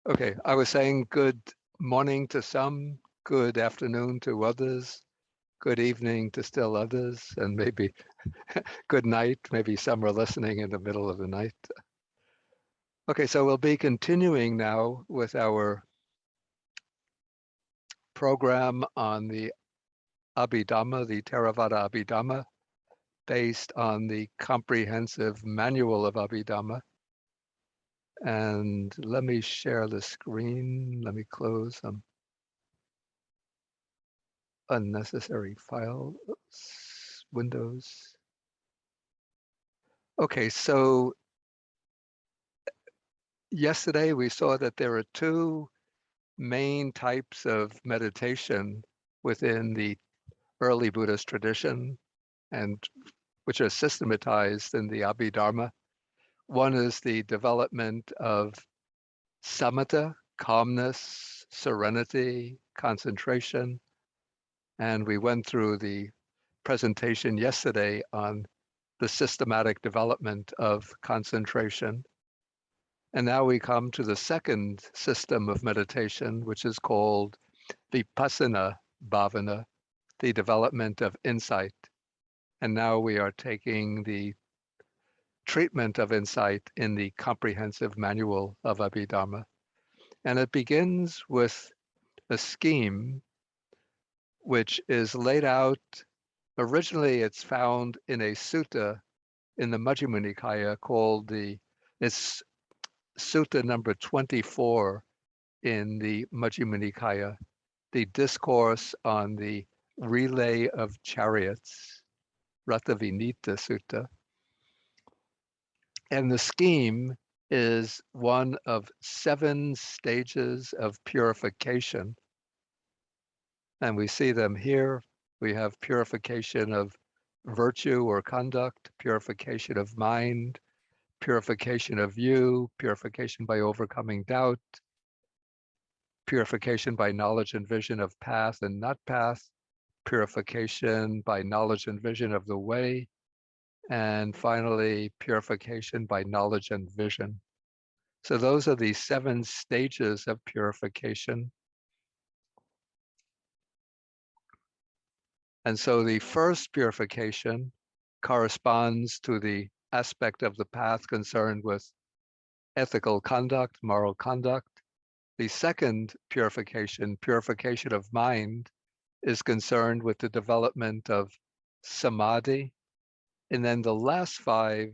Okay, I was saying good morning to some, good afternoon to others, good evening to still others, and maybe good night. Maybe some are listening in the middle of the night. Okay, so we'll be continuing now with our program on the Abhidhamma, the Theravada Abhidhamma, based on the Comprehensive Manual of Abhidhamma. And let me share the screen. Let me close some unnecessary files, windows. Okay, so yesterday we saw that there are two main types of meditation within the early Buddhist tradition, and which are systematized in the Abhidharma. One is the development of samatha, calmness, serenity, concentration. And we went through the presentation yesterday on the systematic development of concentration. And now we come to the second system of meditation, which is called Vipassana Bhavana, the development of insight. And now we are taking the treatment of insight in the Comprehensive Manual of Abhidhamma. And it begins with a scheme which is laid out. Originally, it's found in a sutta in the Majjhima Nikaya called it's sutta number 24 in the Majjhima Nikaya, the discourse on the relay of chariots, Ratavinita Sutta. And the scheme is one of 7 stages of purification. And we see them here. We have purification of virtue or conduct, purification of mind, purification of you, purification by overcoming doubt, purification by knowledge and vision of path and not path, purification by knowledge and vision of the way, and finally, purification by knowledge and vision. So those are the 7 stages of purification. And so the first purification corresponds to the aspect of the path concerned with ethical conduct, moral conduct. The second purification, purification of mind, is concerned with the development of samadhi. And then the last 5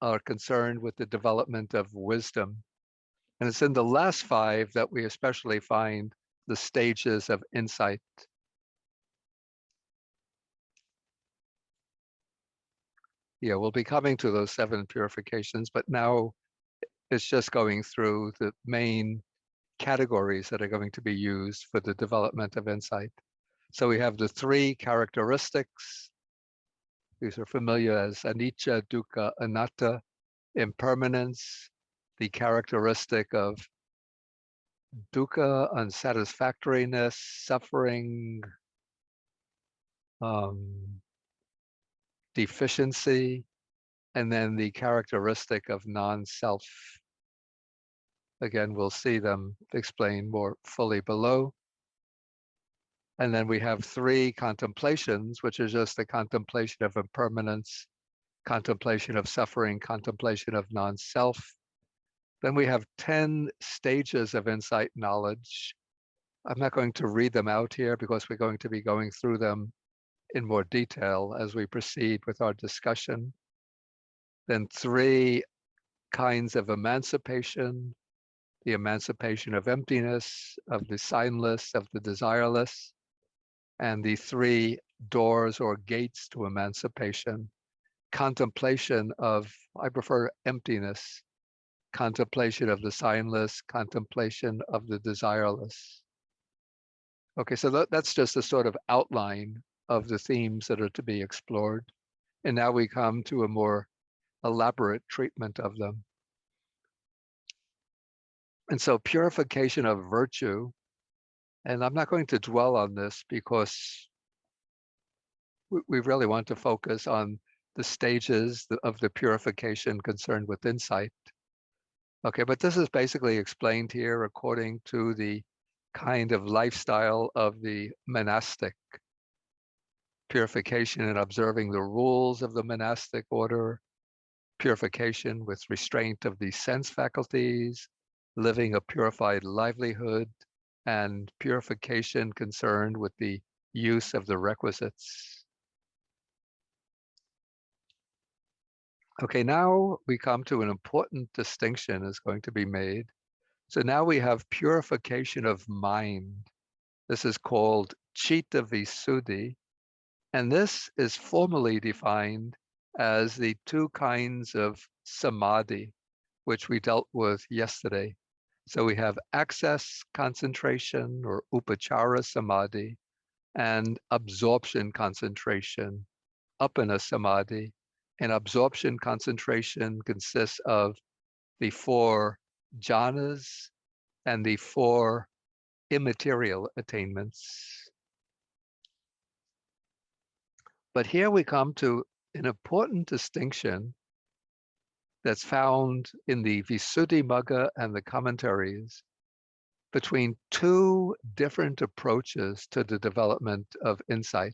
are concerned with the development of wisdom. And it's in the last 5 that we especially find the stages of insight. Yeah, we'll be coming to those 7 purifications, but now it's just going through the main categories that are going to be used for the development of insight. So we have the 3 characteristics. These are familiar as anicca, dukkha, anatta, impermanence, the characteristic of dukkha, unsatisfactoriness, suffering, deficiency, and then the characteristic of non-self. Again, we'll see them explained more fully below. And then we have 3 contemplations, which is just the contemplation of impermanence, contemplation of suffering, contemplation of non-self. Then we have 10 stages of insight knowledge. I'm not going to read them out here because we're going to be going through them in more detail as we proceed with our discussion. Then 3 kinds of emancipation, the emancipation of emptiness, of the signless, of the desireless, and the 3 doors or gates to emancipation. Contemplation of, I prefer emptiness, contemplation of the signless, contemplation of the desireless. Okay, so that's just a sort of outline of the themes that are to be explored. And now we come to a more elaborate treatment of them. And so purification of virtue, and I'm not going to dwell on this because we really want to focus on the stages of the purification concerned with insight. Okay, but this is basically explained here according to the kind of lifestyle of the monastic. Purification and observing the rules of the monastic order, purification with restraint of the sense faculties, living a purified livelihood, and purification concerned with the use of the requisites. Okay, now we come to an important distinction is going to be made. So now we have purification of mind. This is called Chitta Visuddhi, and this is formally defined as the two kinds of samadhi, which we dealt with yesterday. So we have access concentration or upachara samadhi and absorption concentration, uppana samadhi. And absorption concentration consists of the four jhanas and the four immaterial attainments. But here we come to an important distinction that's found in the Visuddhimagga and the commentaries between two different approaches to the development of insight.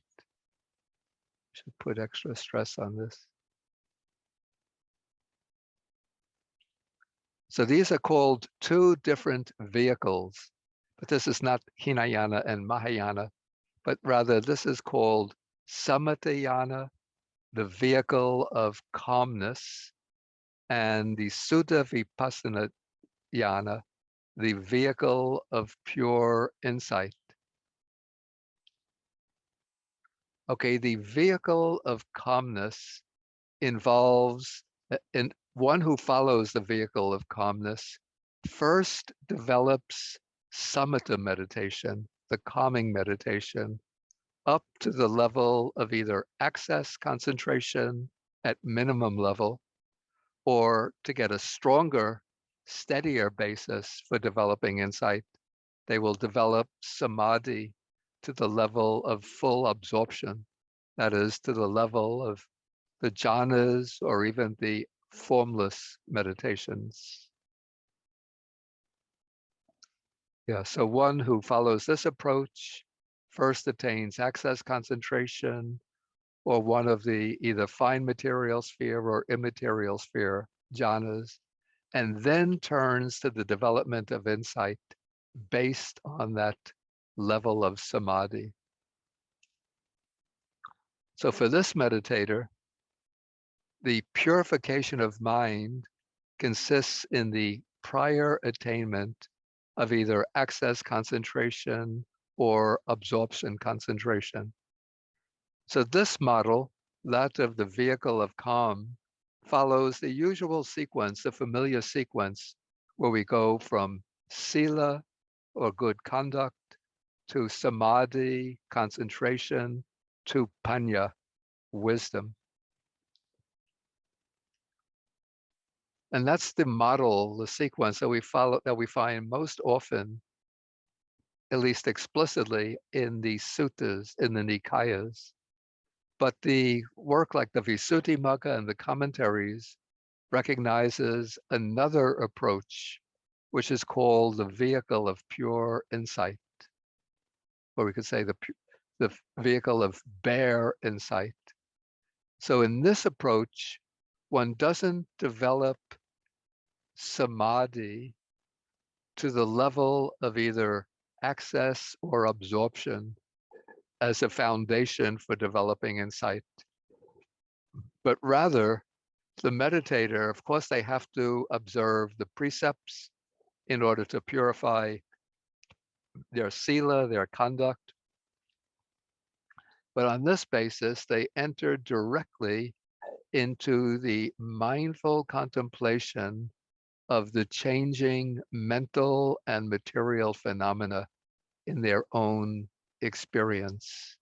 Should put extra stress on this. So these are called two different vehicles, but this is not Hinayana and Mahayana, but rather this is called Samatayana, the vehicle of calmness, and the Sutta Vipassana Yana, the vehicle of pure insight. Okay, the vehicle of calmness involves in one who follows the vehicle of calmness first develops samatha meditation, the calming meditation, up to the level of either access concentration at minimum level, or to get a stronger, steadier basis for developing insight, they will develop samadhi to the level of full absorption, that is, to the level of the jhanas or even the formless meditations. Yeah, so one who follows this approach first attains access concentration or one of the either fine material sphere or immaterial sphere jhanas, and then turns to the development of insight based on that level of samadhi. So for this meditator, the purification of mind consists in the prior attainment of either access concentration or absorption concentration. So this model, that of the vehicle of calm, follows the usual sequence, the familiar sequence, where we go from sila or good conduct to samadhi, concentration, to panya, wisdom. And that's the model, the sequence that we follow, that we find most often, at least explicitly, in the suttas, in the Nikayas. But the work like the Visuddhimagga and the commentaries recognizes another approach, which is called the vehicle of pure insight, or we could say the vehicle of bare insight. So in this approach, one doesn't develop samadhi to the level of either access or absorption as a foundation for developing insight, but rather the meditator, of course, they have to observe the precepts in order to purify their sila, their conduct. But on this basis, they enter directly into the mindful contemplation of the changing mental and material phenomena in their own experience.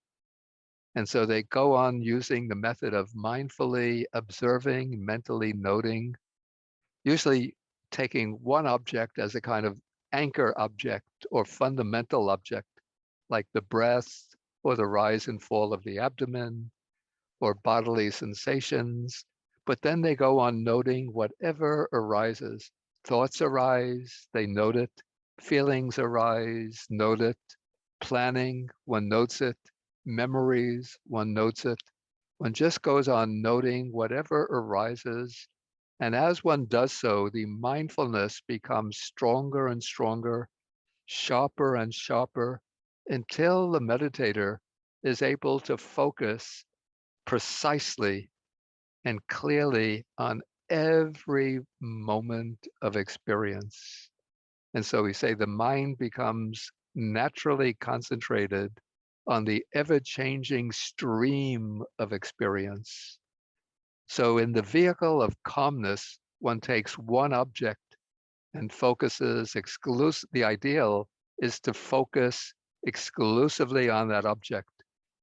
And so they go on using the method of mindfully observing, mentally noting, usually taking one object as a kind of anchor object or fundamental object, like the breath or the rise and fall of the abdomen or bodily sensations. But then they go on noting whatever arises Thoughts arise, they note it. Feelings arise, note it. Planning, one notes it. Memories, one notes it. One just goes on noting whatever arises. And as one does so, the mindfulness becomes stronger and stronger, sharper and sharper, until the meditator is able to focus precisely and clearly on every moment of experience. And so we say the mind becomes naturally concentrated on the ever-changing stream of experience. So in the vehicle of calmness, one takes one object and focuses the ideal is to focus exclusively on that object,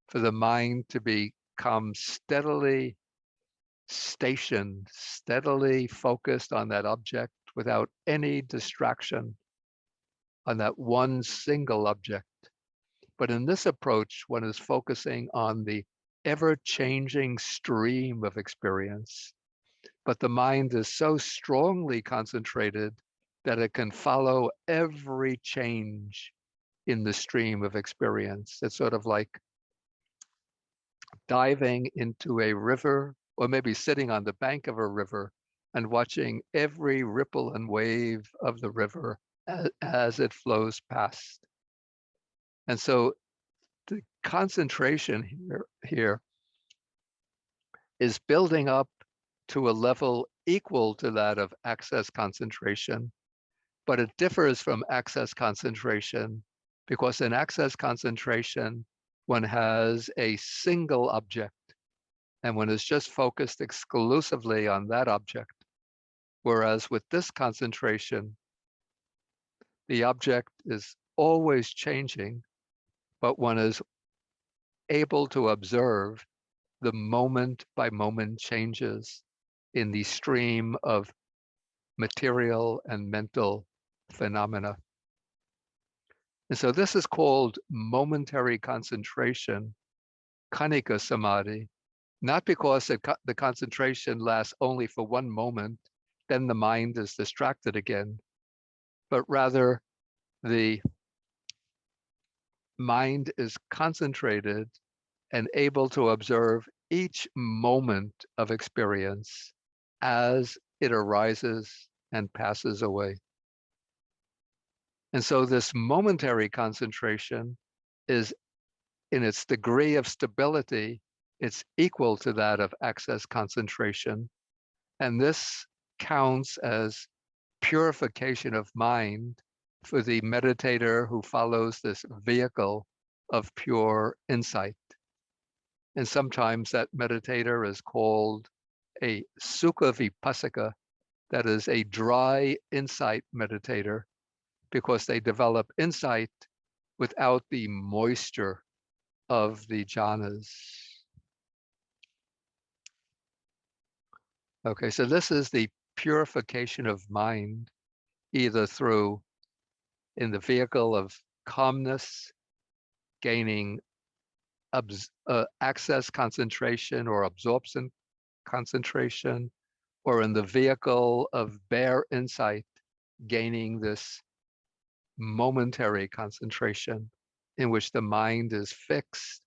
for the mind to become steadily stationed, steadily focused on that object without any distraction on that one single object. But in this approach, one is focusing on the ever-changing stream of experience. But the mind is so strongly concentrated that it can follow every change in the stream of experience. It's sort of like diving into a river, or maybe sitting on the bank of a river and watching every ripple and wave of the river as it flows past. And so the concentration here is building up to a level equal to that of access concentration, but it differs from access concentration because in access concentration, one has a single object and one is just focused exclusively on that object. Whereas with this concentration, the object is always changing, but one is able to observe the moment by moment changes in the stream of material and mental phenomena. And so this is called momentary concentration, khanika samadhi, not because the concentration lasts only for one moment, then the mind is distracted again, but rather the mind is concentrated and able to observe each moment of experience as it arises and passes away. And so this momentary concentration is, in its degree of stability, it's equal to that of access concentration. And this counts as purification of mind for the meditator who follows this vehicle of pure insight. And sometimes that meditator is called a sukha vipassika, that is a dry insight meditator, because they develop insight without the moisture of the jhanas. Okay, so this is the purification of mind, either through, in the vehicle of calmness, gaining access concentration or absorption concentration, or in the vehicle of bare insight, gaining this momentary concentration in which the mind is fixed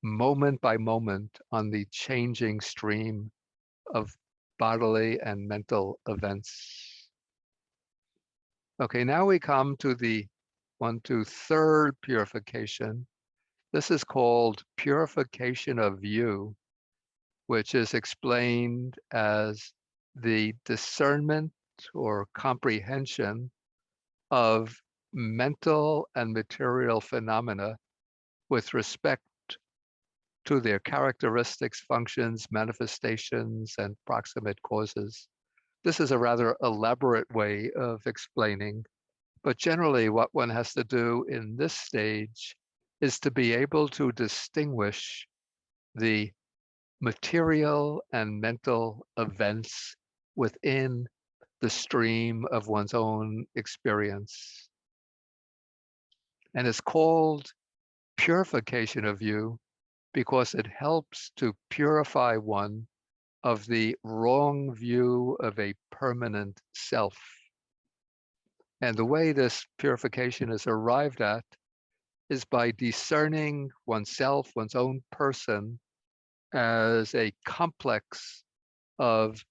moment by moment on the changing stream of bodily and mental events. Okay, now we come to the third purification. This is called Purification of You, which is explained as the discernment or comprehension of mental and material phenomena with respect to their characteristics, functions, manifestations, and proximate causes. This is a rather elaborate way of explaining, but generally what one has to do in this stage is to be able to distinguish the material and mental events within the stream of one's own experience. And it's called purification of you because it helps to purify one of the wrong view of a permanent self. And the way this purification is arrived at is by discerning oneself, one's own person, as a complex of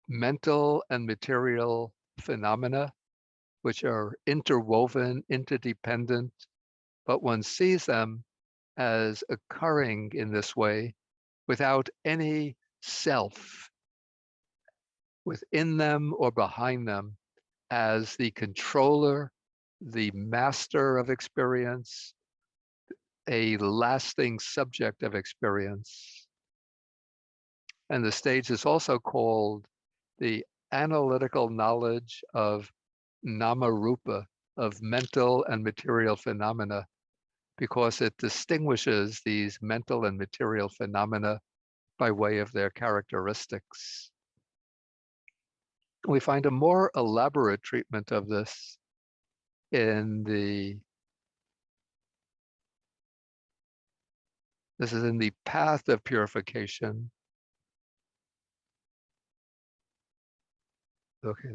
mental and material phenomena, which are interwoven, interdependent, but one sees them as occurring in this way without any self within them or behind them, as the controller, the master of experience, a lasting subject of experience. And the stage is also called the analytical knowledge of nama rupa, of mental and material phenomena, because it distinguishes these mental and material phenomena by way of their characteristics. We find a more elaborate treatment of this in this is in the path of purification. Okay,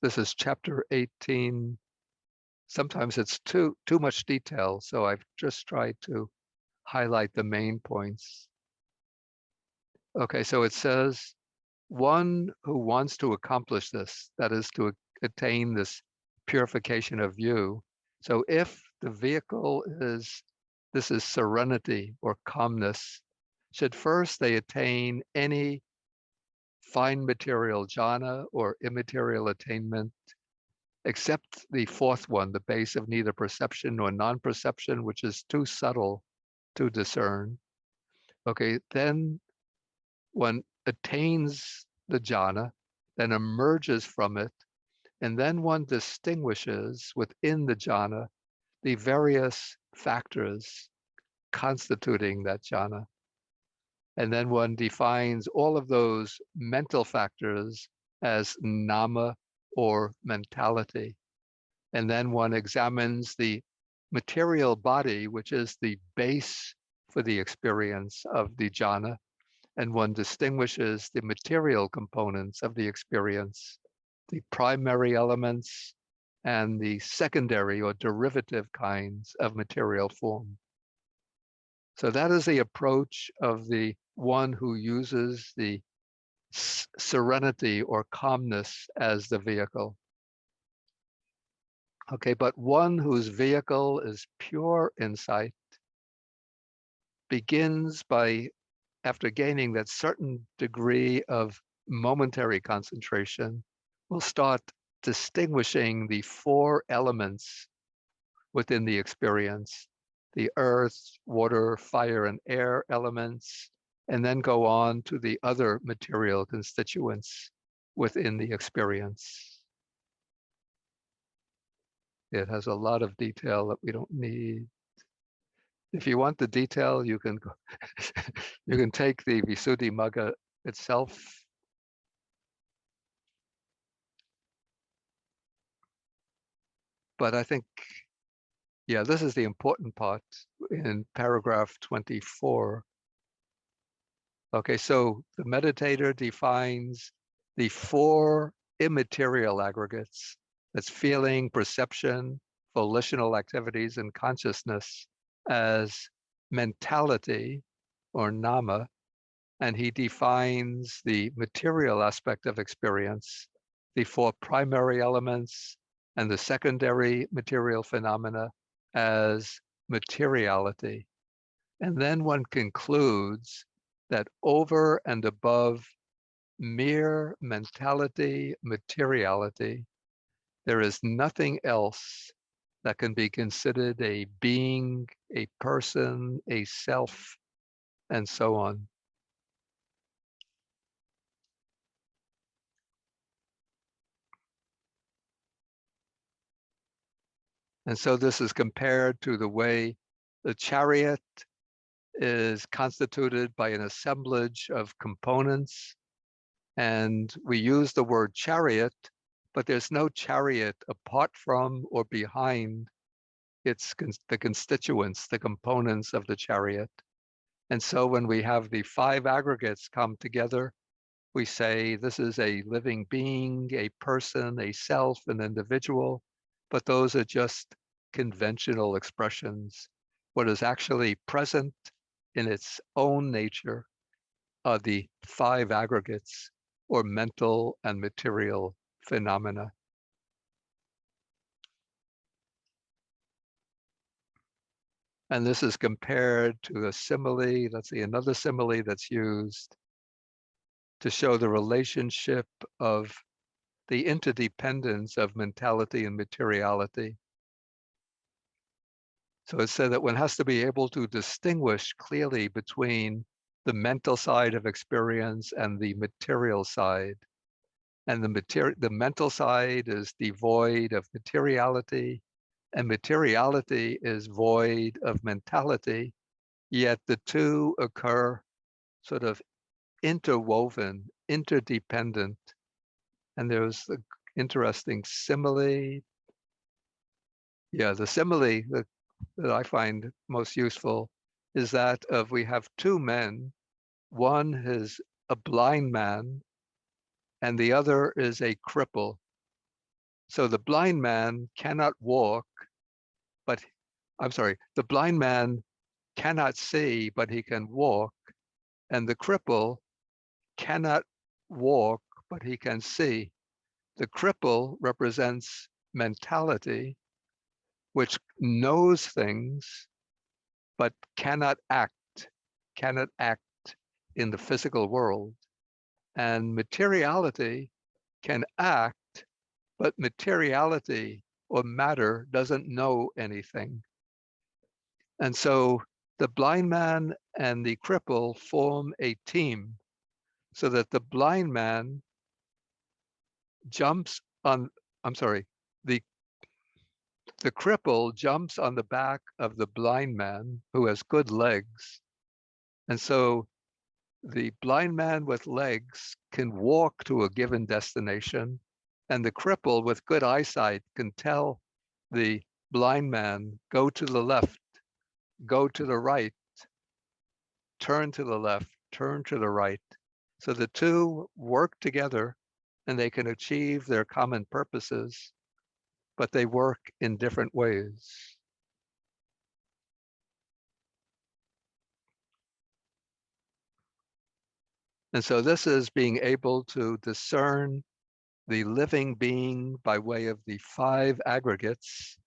this is chapter 18. Sometimes it's too much detail, so I've just tried to highlight the main points. Okay, so it says, one who wants to accomplish this, that is to attain this purification of you. So if the vehicle is, this is serenity or calmness, should first they attain any fine material jhana or immaterial attainment, except the fourth one, the base of neither perception nor non-perception, which is too subtle to discern. Okay, then one attains the jhana, then emerges from it, and then one distinguishes within the jhana the various factors constituting that jhana. And then one defines all of those mental factors as nama or mentality. And then one examines the material body, which is the base for the experience of the jhana, and one distinguishes the material components of the experience, the primary elements and the secondary or derivative kinds of material form. So that is the approach of the one who uses the serenity or calmness as the vehicle. Okay, but one whose vehicle is pure insight begins by, after gaining that certain degree of momentary concentration, will start distinguishing the four elements within the experience, the earth, water, fire, and air elements, and then go on to the other material constituents within the experience. It has a lot of detail that we don't need. If you want the detail, you can go you can take the Visuddhimagga itself. But I think, yeah, this is the important part in paragraph 24. Okay, so the meditator defines the four immaterial aggregates. That's feeling, perception, volitional activities, and consciousness as mentality or nama. And he defines the material aspect of experience, the four primary elements and the secondary material phenomena as materiality. And then one concludes that over and above mere mentality, materiality, there is nothing else that can be considered a being, a person, a self, and so on. And so this is compared to the way the chariot is constituted by an assemblage of components. And we use the word chariot, but there's no chariot apart from or behind its the constituents, the components of the chariot. And so when we have the five aggregates come together, we say this is a living being, a person, a self, an individual, but those are just conventional expressions. What is actually present in its own nature are the five aggregates or mental and material phenomena. And this is compared to a simile, let's see, another simile that's used to show the relationship of the interdependence of mentality and materiality. So it said that one has to be able to distinguish clearly between the mental side of experience and the material side. And the mental side is devoid of materiality, and materiality is void of mentality, yet the two occur sort of interwoven, interdependent. And there's the interesting simile. Yeah, the simile that I find most useful is that of we have two men. One is a blind man and the other is a cripple. So the blind man cannot walk, but the blind man cannot see, but he can walk, and the cripple cannot walk, but he can see. The cripple represents mentality, which knows things, but cannot act in the physical world. And materiality can act, but materiality or matter doesn't know anything. And so the blind man and the cripple form a team so that the blind man jumps on, I'm sorry, the the cripple jumps on the back of the blind man who has good legs. And so the blind man with legs can walk to a given destination, and the cripple with good eyesight can tell the blind man, go to the left, go to the right, turn to the left, turn to the right. So the two work together and they can achieve their common purposes, but they work in different ways. And so this is being able to discern the living being by way of the five aggregates,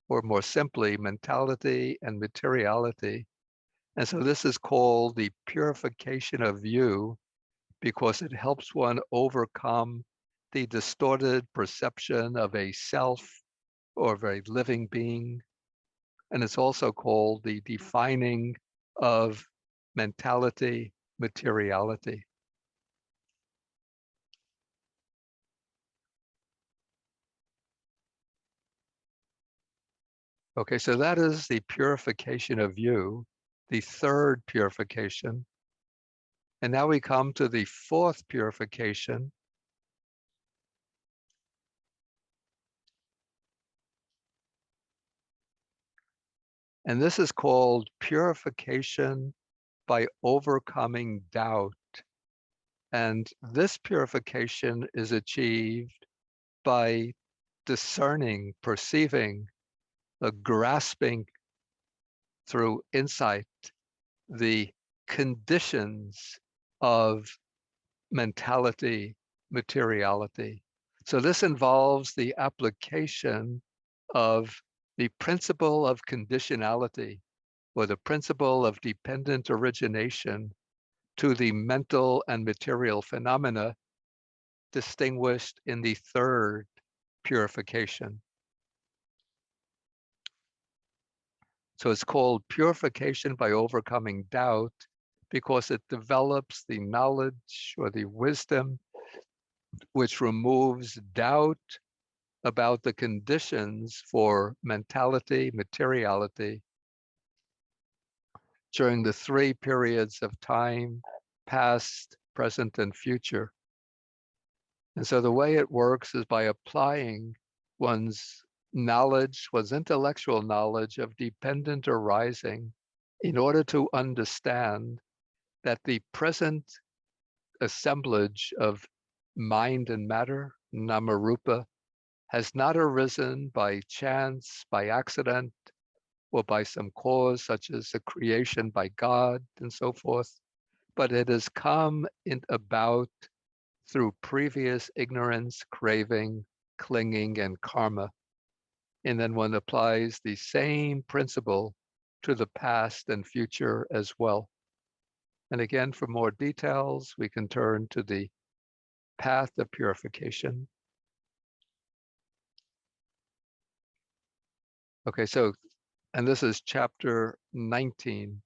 or more simply, mentality and materiality. And so this is called the purification of you because it helps one overcome the distorted perception of a self or of a living being. And it's also called the defining of mentality, materiality. Okay, so that is the purification of you, the third purification. And now we come to the fourth purification. And this is called purification by overcoming doubt. And this purification is achieved by discerning, perceiving, grasping through insight the conditions of mentality, materiality. So this involves the application of the principle of conditionality or the principle of dependent origination to the mental and material phenomena distinguished in the third purification. So it's called purification by overcoming doubt because it develops the knowledge or the wisdom which removes doubt about the conditions for mentality, materiality during the three periods of time, past, present, and future. And so the way it works is by applying one's knowledge, one's intellectual knowledge of dependent arising in order to understand that the present assemblage of mind and matter, namarupa, has not arisen by chance, by accident, or by some cause such as a creation by God and so forth, but it has come about through previous ignorance, craving, clinging, and karma. And then one applies the same principle to the past and future as well. And again, for more details, we can turn to the path of purification. Okay, so, and this is chapter 19.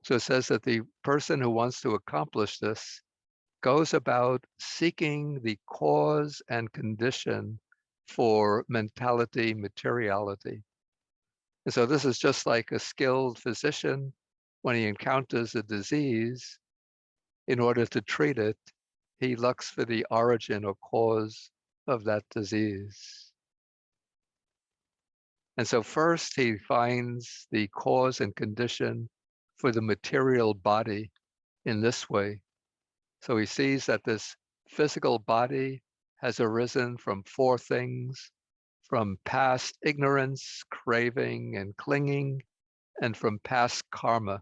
So it says that the person who wants to accomplish this goes about seeking the cause and condition for mentality, materiality. And so this is just like a skilled physician when he encounters a disease, in order to treat it, he looks for the origin or cause of that disease. And so first he finds the cause and condition for the material body in this way. So he sees that this physical body has arisen from four things: from past ignorance, craving, and clinging, and from past karma.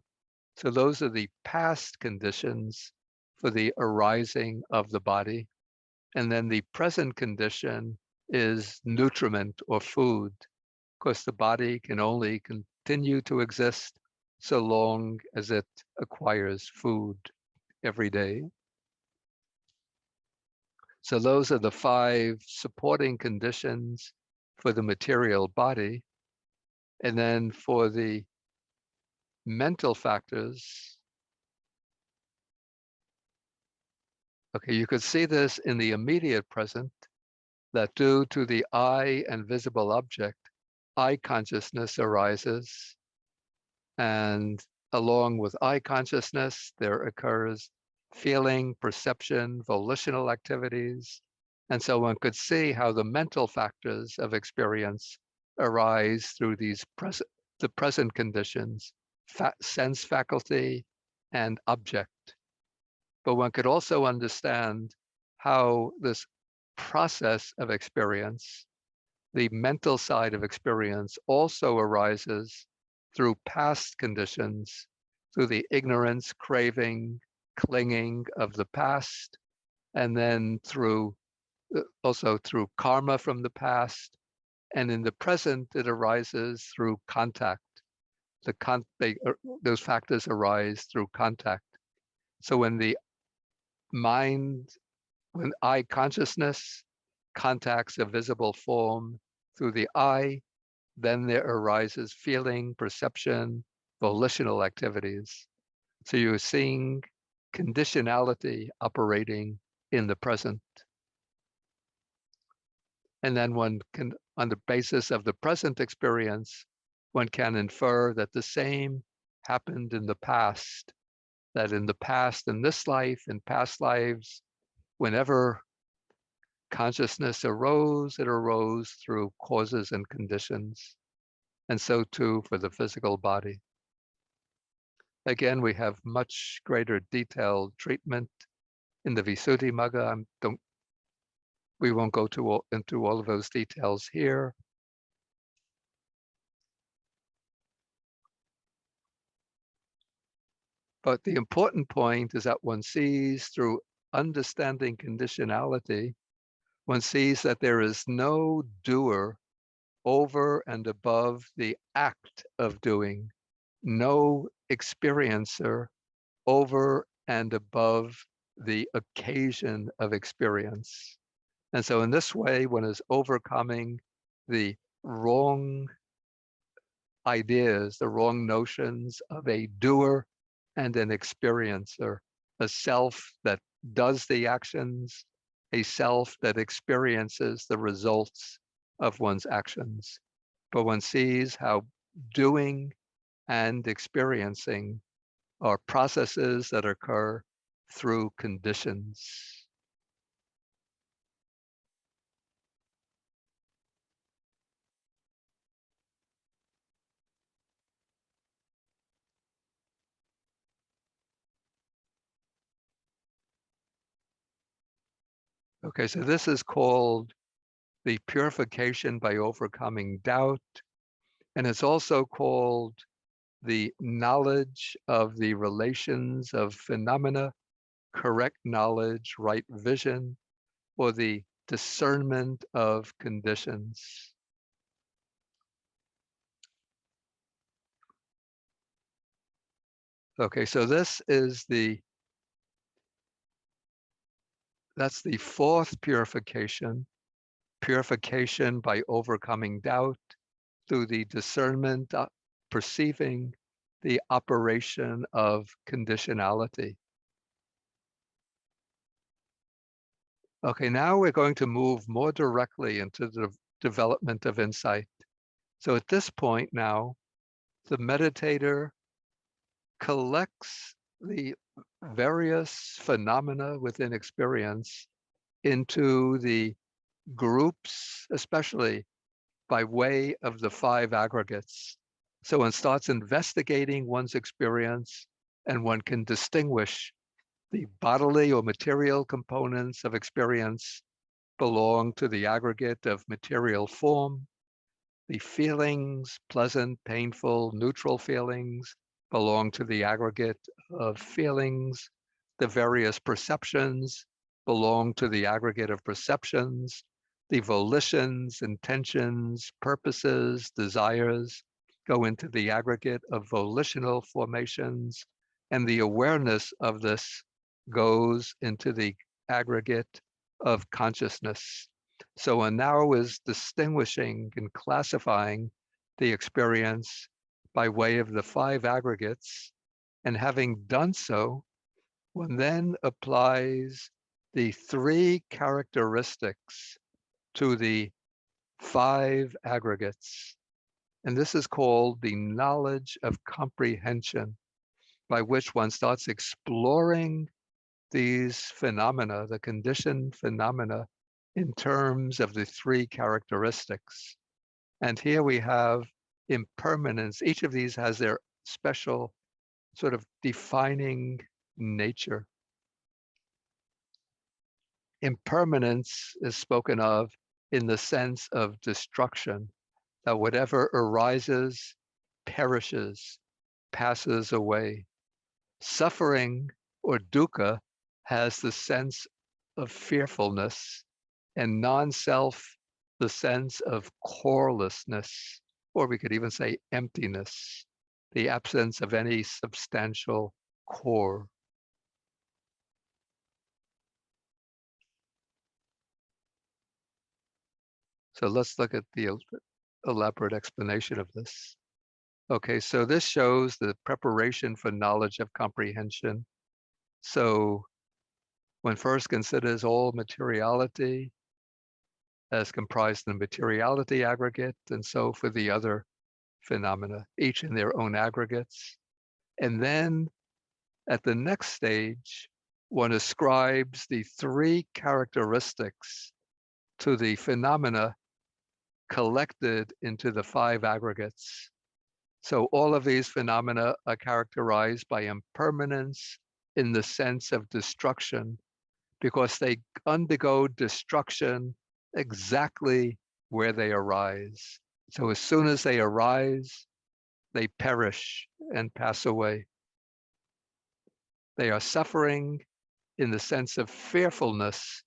So those are the past conditions for the arising of the body. And then the present condition is nutriment or food, because the body can only continue to exist so long as it acquires food every day. So those are the five supporting conditions for the material body. And then for the mental factors, okay, you could see this in the immediate present, that due to the eye and visible object, eye consciousness arises. And along with eye consciousness, there occurs feeling, perception, volitional activities. And so one could see how the mental factors of experience arise through the present conditions, sense faculty and object. But one could also understand how this process of experience, the mental side of experience, also arises through past conditions, through the ignorance, craving, clinging of the past, and then also through karma from the past. And in the present, it arises through contact. Those factors arise through contact. So when eye consciousness contacts a visible form through the eye, then there arises feeling, perception, volitional activities. So you're seeing conditionality operating in the present. And then one can, on the basis of the present experience, one can infer that the same happened in the past, that in the past, in this life, in past lives, whenever consciousness arose, it arose through causes and conditions. And so too for the physical body. Again, we have much greater detailed treatment in the Visuddhimagga. We won't go into all of those details here. But the important point is that one sees through understanding conditionality, one sees that there is no doer over and above the act of doing, no experiencer over and above the occasion of experience. And so in this way, one is overcoming the wrong ideas, the wrong notions of a doer and an experiencer, a self that does the actions, a self that experiences the results of one's actions. But one sees how doing and experiencing are processes that occur through conditions. Okay, so this is called the purification by overcoming doubt, and it's also called the knowledge of the relations of phenomena, correct knowledge, right vision, or the discernment of conditions. Okay, so that's the fourth purification, purification by overcoming doubt through the discernment, perceiving the operation of conditionality. Okay, now we're going to move more directly into the development of insight. So at this point now, the meditator collects the various phenomena within experience into the groups, especially by way of the five aggregates. So one starts investigating one's experience, and one can distinguish the bodily or material components of experience belong to the aggregate of material form. The feelings, pleasant, painful, neutral feelings, belong to the aggregate of feelings. The various perceptions belong to the aggregate of perceptions. The volitions, intentions, purposes, desires go into the aggregate of volitional formations, and the awareness of this goes into the aggregate of consciousness. So one now is distinguishing and classifying the experience by way of the five aggregates, and having done so, one then applies the three characteristics to the five aggregates. And this is called the knowledge of comprehension, by which one starts exploring these phenomena, the conditioned phenomena, in terms of the three characteristics. And here we have impermanence. Each of these has their special sort of defining nature. Impermanence is spoken of in the sense of destruction, that whatever arises, perishes, passes away. Suffering or dukkha has the sense of fearfulness, and non-self the sense of corelessness, or we could even say emptiness, the absence of any substantial core. So let's look at the elaborate explanation of this. Okay, so this shows the preparation for knowledge of comprehension. So one first considers all materiality as comprised in the materiality aggregate, and so for the other phenomena, each in their own aggregates. And then at the next stage, one ascribes the three characteristics to the phenomena collected into the five aggregates. So all of these phenomena are characterized by impermanence in the sense of destruction, because they undergo destruction exactly where they arise. So as soon as they arise, they perish and pass away. They are suffering in the sense of fearfulness,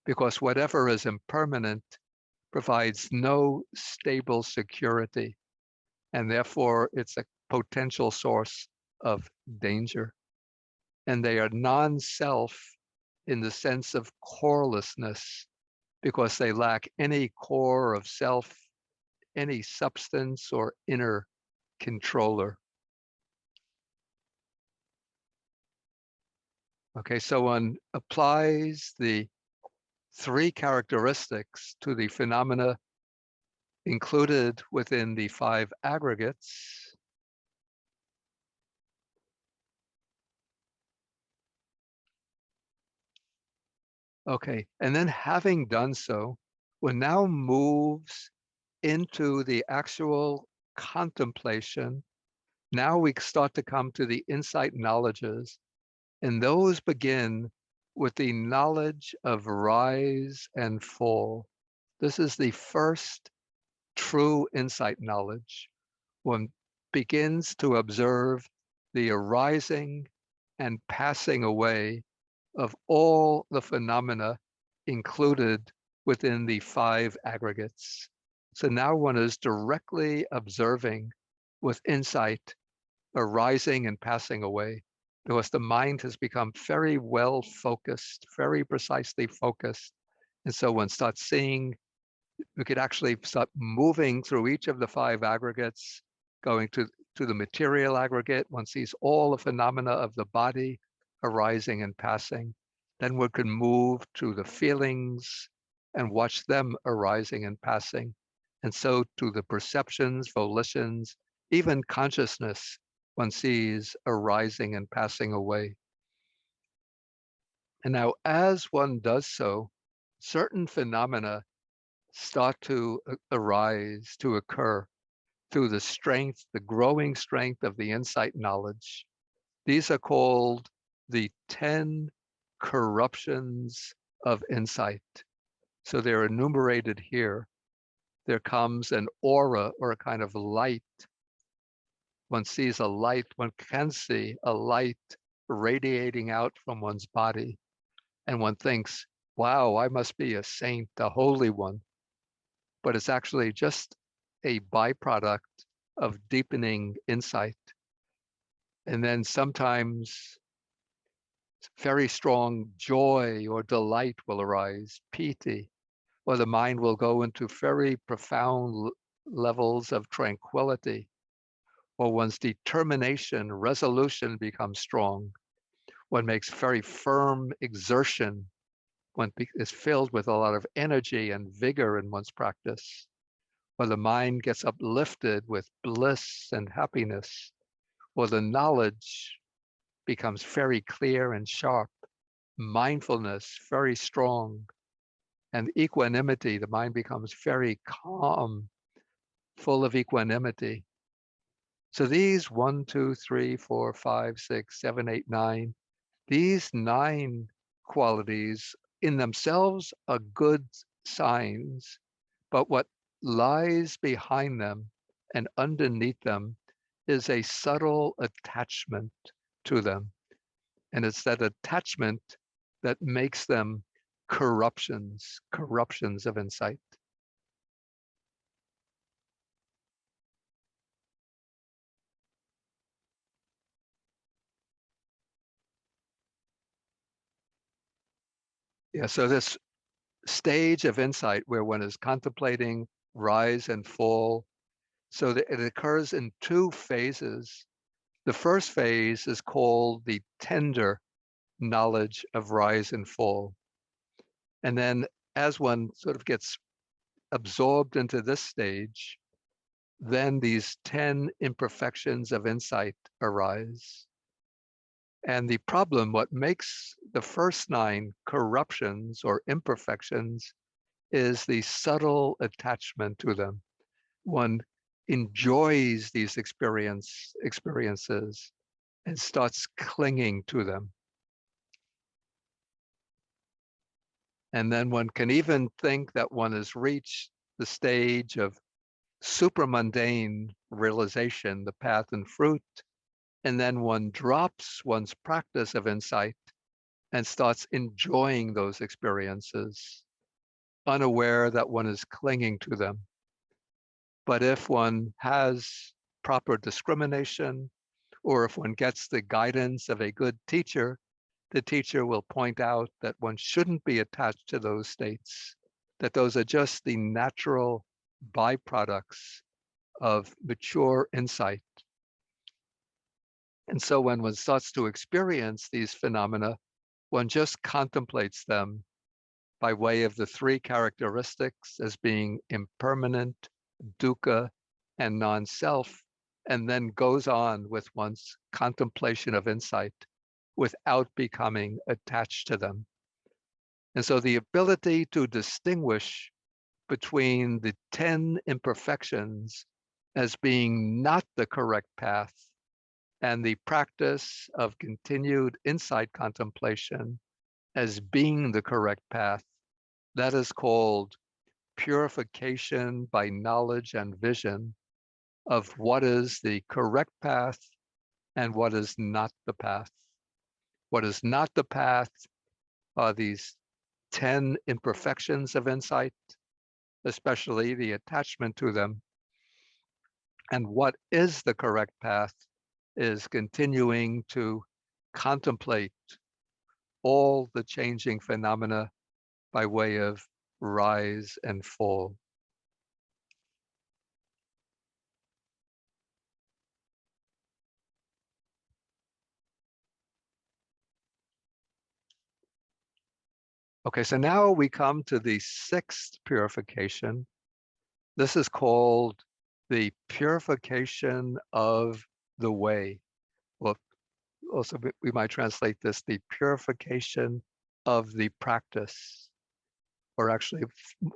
because whatever is impermanent provides no stable security, and therefore it's a potential source of danger. And they are non-self in the sense of corelessness, because they lack any core of self, any substance or inner controller. Okay, so one applies the three characteristics to the phenomena included within the five aggregates. Okay, and then having done so, one now moves into the actual contemplation. Now we start to come to the insight knowledges, and those begin with the knowledge of rise and fall. This is the first true insight knowledge. One begins to observe the arising and passing away of all the phenomena included within the five aggregates. So now one is directly observing with insight arising and passing away, because the mind has become very well focused, very precisely focused. And so one starts seeing, we could actually start moving through each of the five aggregates, going to the material aggregate. One sees all the phenomena of the body arising and passing. Then one can move to the feelings and watch them arising and passing. And so to the perceptions, volitions, even consciousness, one sees arising and passing away. And now as one does so, certain phenomena start to arise, to occur through the strength, the growing strength of the insight knowledge. These are called the 10 corruptions of insight. So they're enumerated here. There comes an aura or a kind of light. One sees a light, one can see a light radiating out from one's body. And one thinks, wow, I must be a saint, a holy one. But it's actually just a byproduct of deepening insight. And then sometimes very strong joy or delight will arise, piti, or the mind will go into very profound levels of tranquility, or one's determination, resolution becomes strong. One makes very firm exertion. One is filled with a lot of energy and vigor in one's practice, or the mind gets uplifted with bliss and happiness, or the knowledge becomes very clear and sharp, mindfulness very strong, and equanimity, the mind becomes very calm, full of equanimity. So these 1, 2, 3, 4, 5, 6, 7, 8, 9, these 9 qualities in themselves are good signs, but what lies behind them and underneath them is a subtle attachment to them. And it's that attachment that makes them corruptions of insight. Yeah, so this stage of insight where one is contemplating rise and fall, so that it occurs in 2 phases. The first phase is called the tender knowledge of rise and fall. And then as one sort of gets absorbed into this stage, then these 10 imperfections of insight arise. And the problem, what makes the first 9 corruptions or imperfections, is the subtle attachment to them. One enjoys these experiences and starts clinging to them. And then one can even think that one has reached the stage of supramundane realization, the path and fruit, and then one drops one's practice of insight and starts enjoying those experiences, unaware that one is clinging to them. But if one has proper discrimination, or if one gets the guidance of a good teacher, the teacher will point out that one shouldn't be attached to those states, that those are just the natural byproducts of mature insight. And so when one starts to experience these phenomena, one just contemplates them by way of the 3 characteristics as being impermanent, dukkha, and non-self, and then goes on with one's contemplation of insight without becoming attached to them. And so the ability to distinguish between the 10 imperfections as being not the correct path and the practice of continued insight contemplation as being the correct path. That is called purification by knowledge and vision of what is the correct path and what is not the path. What is not the path are these 10 imperfections of insight, especially the attachment to them. And what is the correct path is continuing to contemplate all the changing phenomena by way of rise and fall. Okay, so now we come to the sixth purification. This is called the purification of the way. Well, also we might translate this the purification of the practice, or actually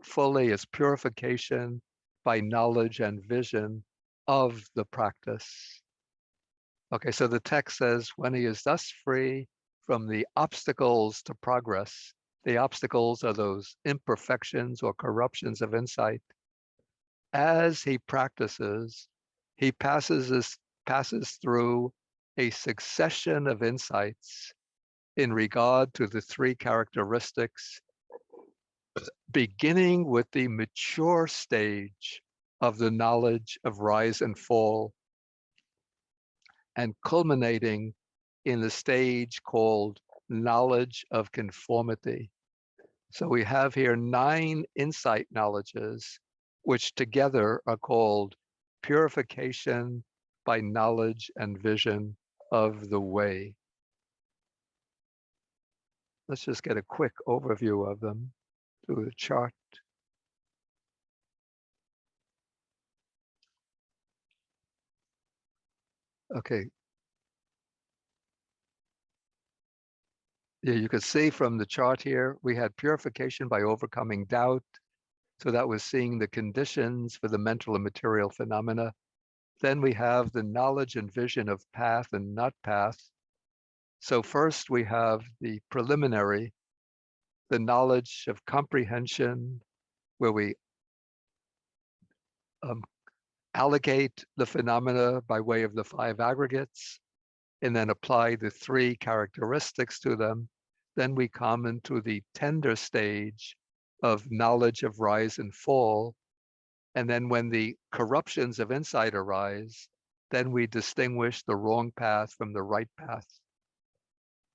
fully it's purification by knowledge and vision of the practice. Okay, so the text says, when he is thus free from the obstacles to progress, the obstacles are those imperfections or corruptions of insight. As he practices, he passes through a succession of insights in regard to the three characteristics, beginning with the mature stage of the knowledge of rise and fall, and culminating in the stage called knowledge of conformity. So we have here 9 insight knowledges, which together are called purification by knowledge and vision of the way. Let's just get a quick overview of them through the chart. Okay. Yeah, you can see from the chart here, we had purification by overcoming doubt. So that was seeing the conditions for the mental and material phenomena. Then we have the knowledge and vision of path and not path. So first we have the preliminary, the knowledge of comprehension, where we allocate the phenomena by way of the 5 aggregates, and then apply the 3 characteristics to them. Then we come into the tender stage of knowledge of rise and fall. And then when the corruptions of insight arise, then we distinguish the wrong path from the right path.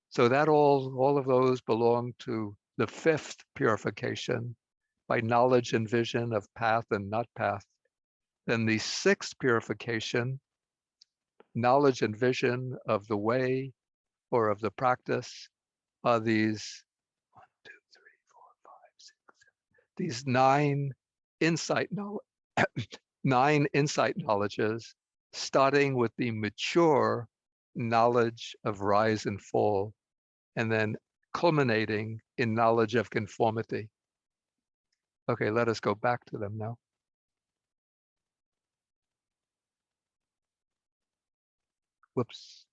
So that all of those belong to the 5th purification by knowledge and vision of path and not path. Then the 6th purification, knowledge and vision of the way or of the practice, are these 1, 2, 3, 4, 5, 6, 7, these 9 insight knowledge, 9 insight knowledges, starting with the mature knowledge of rise and fall, and then culminating in knowledge of conformity. Okay, let us go back to them now. Whoops.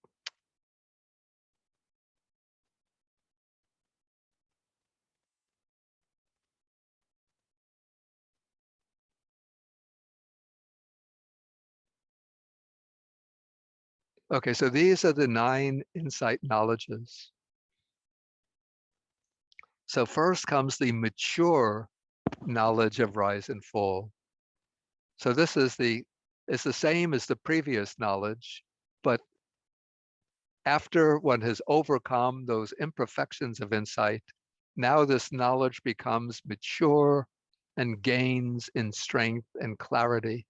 Okay, so these are the 9 insight knowledges. So first comes the mature knowledge of rise and fall. So this is it's the same as the previous knowledge, but after one has overcome those imperfections of insight, now this knowledge becomes mature and gains in strength and clarity.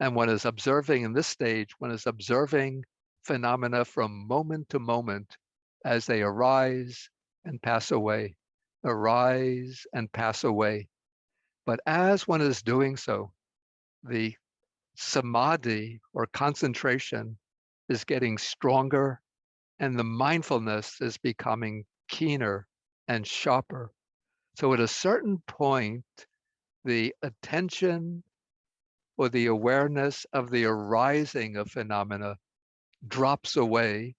And one is observing in this stage, one is observing phenomena from moment to moment as they arise and pass away, arise and pass away. But as one is doing so, the samadhi or concentration is getting stronger, and the mindfulness is becoming keener and sharper. So at a certain point, the attention or the awareness of the arising of phenomena drops away,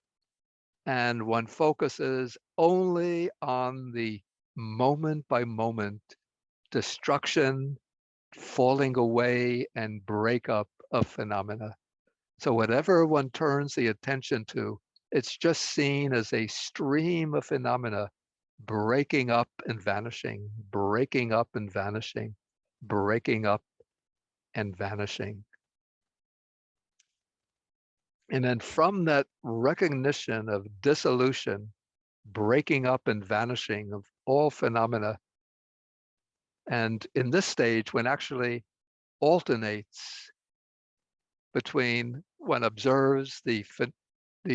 and one focuses only on the moment by moment destruction, falling away, and breakup of phenomena. So whatever one turns the attention to, it's just seen as a stream of phenomena breaking up and vanishing, breaking up and vanishing, breaking up and vanishing. And then from that recognition of dissolution, breaking up and vanishing of all phenomena, and in this stage, one actually alternates between one observes the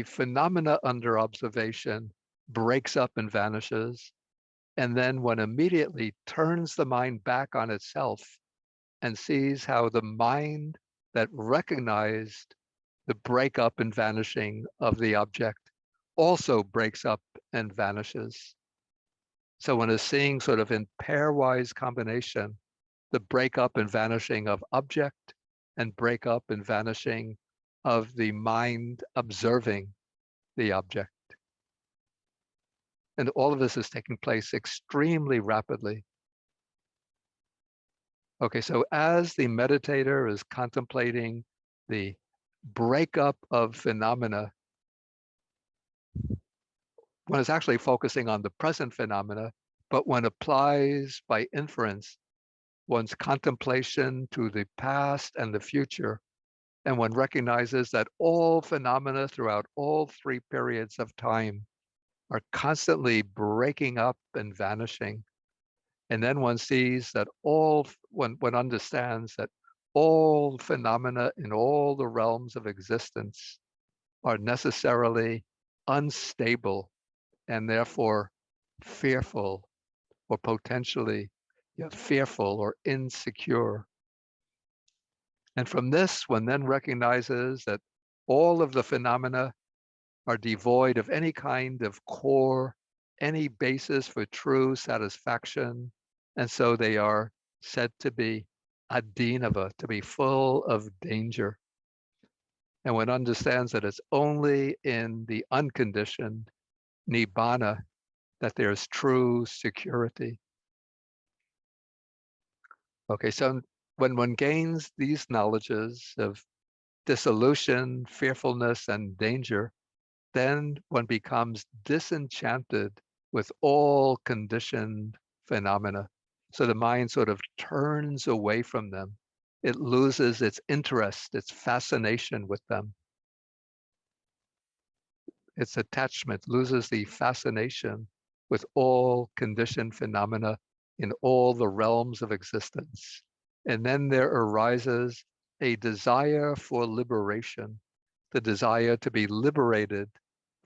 phenomena under observation, breaks up and vanishes, and then one immediately turns the mind back on itself and sees how the mind that recognized the breakup and vanishing of the object also breaks up and vanishes. So one is seeing sort of in pairwise combination, the breakup and vanishing of object and breakup and vanishing of the mind observing the object. And all of this is taking place extremely rapidly. Okay, so as the meditator is contemplating the breakup of phenomena, one is actually focusing on the present phenomena, but one applies by inference one's contemplation to the past and the future, and one recognizes that all phenomena throughout all three periods of time are constantly breaking up and vanishing. And then one sees that one understands that all phenomena in all the realms of existence are necessarily unstable and therefore fearful or potentially fearful or insecure. And from this, one then recognizes that all of the phenomena are devoid of any kind of core, any basis for true satisfaction. And so they are said to be adinava, to be full of danger. And one understands that it's only in the unconditioned nibbana that there's true security. Okay, so when one gains these knowledges of dissolution, fearfulness, and danger, then one becomes disenchanted with all conditioned phenomena. So the mind sort of turns away from them. It loses its interest, its fascination with them. Its attachment loses the fascination with all conditioned phenomena in all the realms of existence. And then there arises a desire for liberation, the desire to be liberated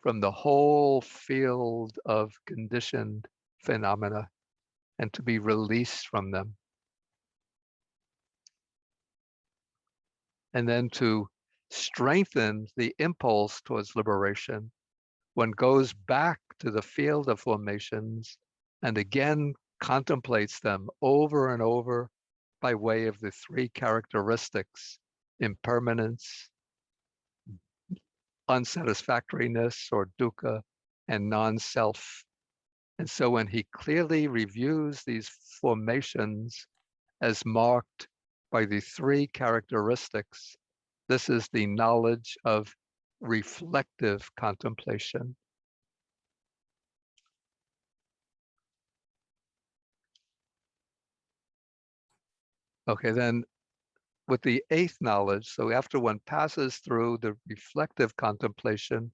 from the whole field of conditioned phenomena and to be released from them. And then to strengthen the impulse towards liberation, one goes back to the field of formations and again contemplates them over and over by way of the three characteristics: impermanence, unsatisfactoriness or dukkha, and non-self. And so when he clearly reviews these formations as marked by the three characteristics, this is the knowledge of reflective contemplation. Okay, then with the eighth knowledge, so after one passes through the reflective contemplation,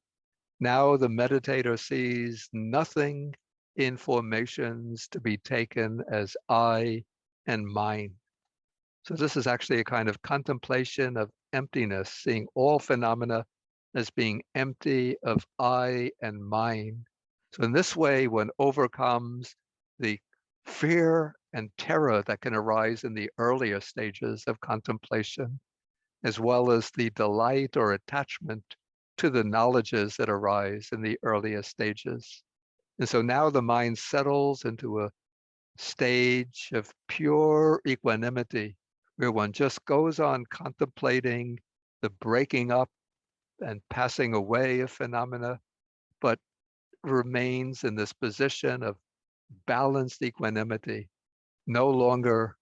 now the meditator sees nothing in formations to be taken as I and mine. So this is actually a kind of contemplation of emptiness, seeing all phenomena as being empty of I and mine. So in this way, one overcomes the fear and terror that can arise in the earlier stages of contemplation, as well as the delight or attachment to the knowledges that arise in the earlier stages. And so now the mind settles into a stage of pure equanimity, where one just goes on contemplating the breaking up and passing away of phenomena, but remains in this position of balanced equanimity, no longer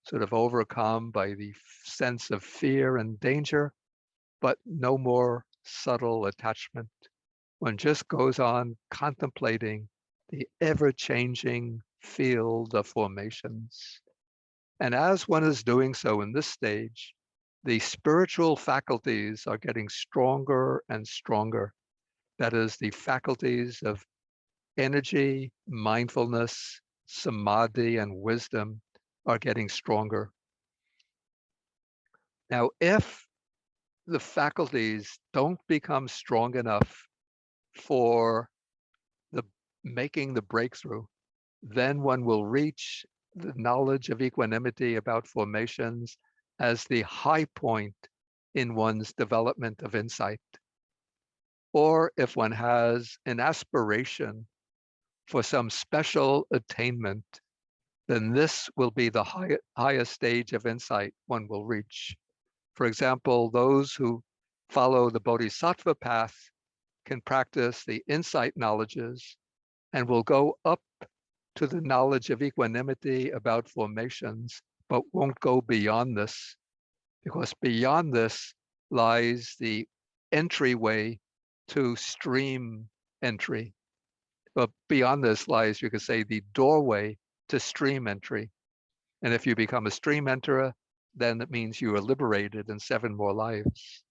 sort of overcome by the sense of fear and danger, but no more subtle attachment. One just goes on contemplating the ever-changing field of formations. And as one is doing so in this stage, the spiritual faculties are getting stronger and stronger. That is, the faculties of energy, mindfulness, samadhi, and wisdom are getting stronger. Now, if the faculties don't become strong enough for the making the breakthrough, then one will reach the knowledge of equanimity about formations as the high point in one's development of insight. Or if one has an aspiration for some special attainment, then this will be the highest stage of insight one will reach. For example, those who follow the Bodhisattva path can practice the insight knowledges and will go up to the knowledge of equanimity about formations, but won't go beyond this, because beyond this lies the entryway to stream entry. But beyond this lies, you could say, the doorway to stream entry. And if you become a stream enterer, then it means you are liberated in 7 more lives.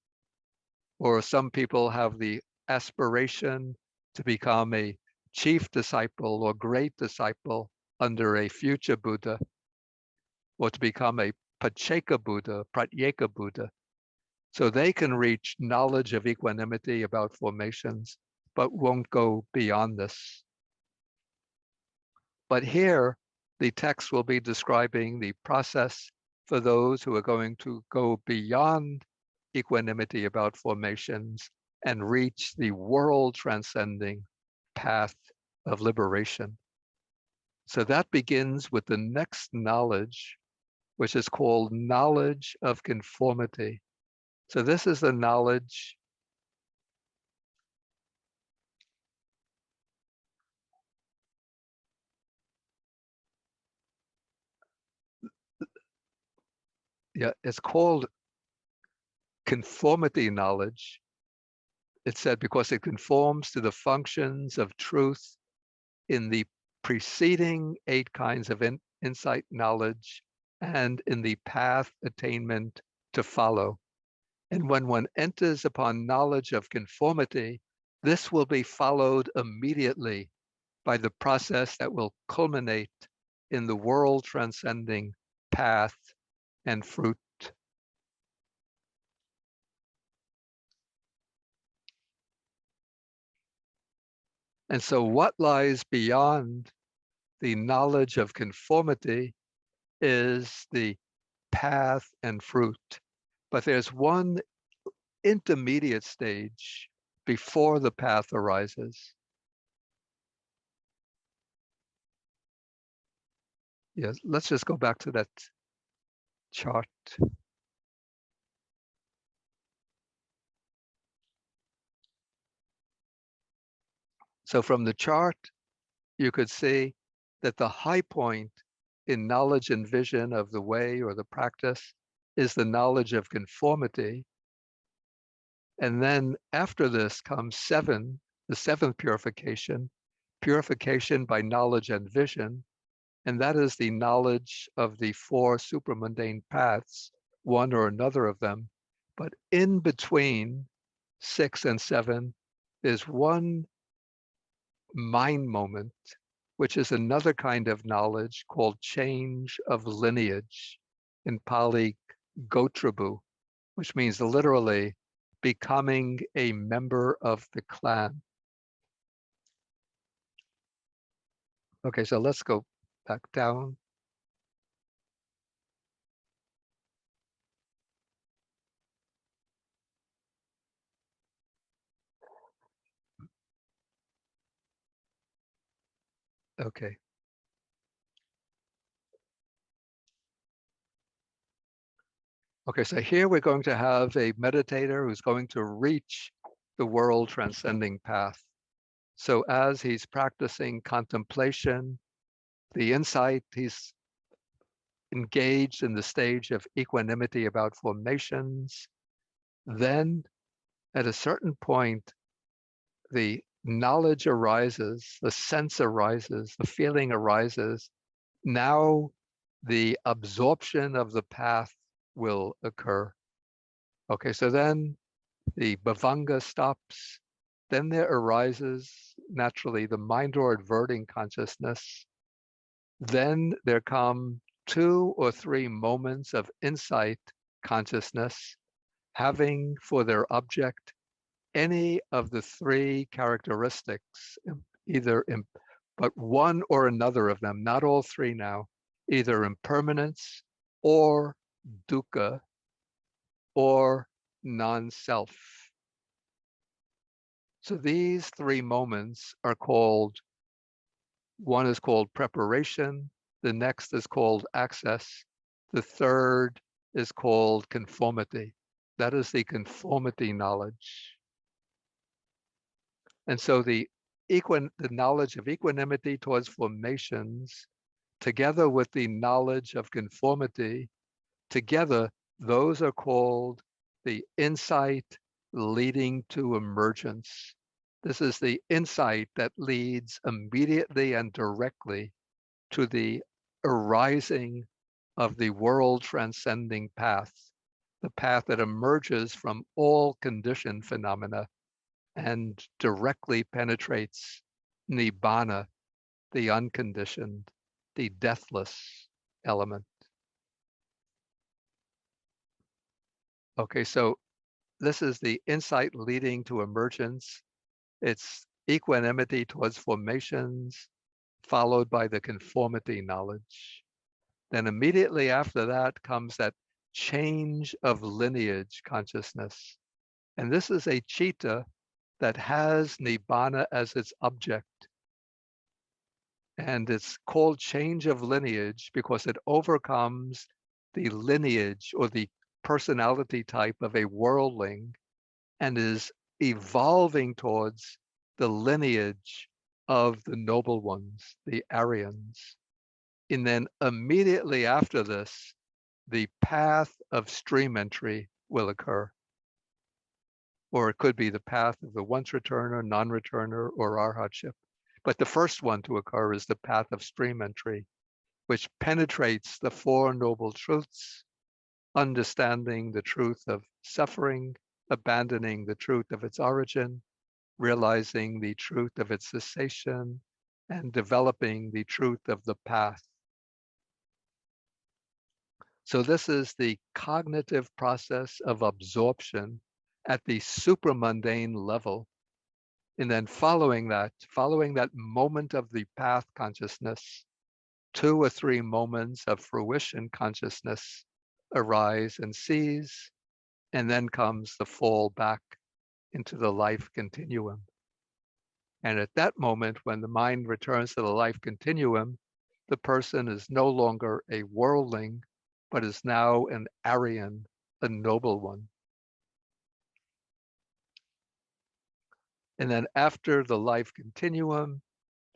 Or some people have the aspiration to become a chief disciple or great disciple under a future Buddha, or to become a Pacceka Buddha, Pratyeka Buddha. So they can reach knowledge of equanimity about formations, but won't go beyond this. But here, the text will be describing the process for those who are going to go beyond equanimity about formations and reach the world transcending path of liberation. So that begins with the next knowledge, which is called knowledge of conformity. So this is the knowledge it's called conformity knowledge. It said because it conforms to the functions of truth in the preceding 8 kinds of insight knowledge and in the path attainment to follow. And when one enters upon knowledge of conformity, this will be followed immediately by the process that will culminate in the world transcending path and fruit. And so what lies beyond the knowledge of conformity is the path and fruit. But there's one intermediate stage before the path arises. Yes, let's just go back to that chart. So from the chart, you could see that the high point in knowledge and vision of the way or the practice is the knowledge of conformity. And then after this comes 7, the 7th purification, purification by knowledge and vision. And that is the knowledge of the 4 supramundane paths, one or another of them. But in between 6 and 7 is one mind moment, which is another kind of knowledge called change of lineage, in Pali, Gotrabu, which means literally becoming a member of the clan. Okay, so let's go back down. Okay. Okay, so here we're going to have a meditator who's going to reach the world transcending path. So as he's practicing contemplation, the insight, he's engaged in the stage of equanimity about formations. Then at a certain point, the knowledge arises, the sense arises, the feeling arises. Now the absorption of the path will occur. Okay, so then the bhavanga stops. Then there arises naturally the mind or adverting consciousness. Then there come 2 or 3 moments of insight consciousness, having for their object any of the 3 characteristics, either but one or another of them, not all 3 now, either impermanence or dukkha or non-self. So these 3 moments are called, one is called preparation, the next is called access, the third is called conformity. That is the conformity knowledge. And so the knowledge of equanimity towards formations, together with the knowledge of conformity, together, those are called the insight leading to emergence. This is the insight that leads immediately and directly to the arising of the world transcending path, the path that emerges from all conditioned phenomena and directly penetrates nibbana, the unconditioned, the deathless element. Okay, so this is the insight leading to emergence. It's equanimity towards formations, followed by the conformity knowledge. Then immediately after that comes that change of lineage consciousness. And this is a citta that has nibbana as its object. And it's called change of lineage because it overcomes the lineage or the personality type of a worldling and is evolving towards the lineage of the noble ones, the Aryans. And then immediately after this, the path of stream entry will occur. Or it could be the path of the once returner, non-returner, or arhatship. But the first one to occur is the path of stream entry, which penetrates the 4 noble truths, understanding the truth of suffering, abandoning the truth of its origin, realizing the truth of its cessation, and developing the truth of the path. So this is the cognitive process of absorption at the supramundane level. And then following that moment of the path consciousness, 2 or 3 moments of fruition consciousness arise and cease, and then comes the fall back into the life continuum. And at that moment, when the mind returns to the life continuum, the person is no longer a worldling, but is now an Aryan, a noble one. And then after the life continuum,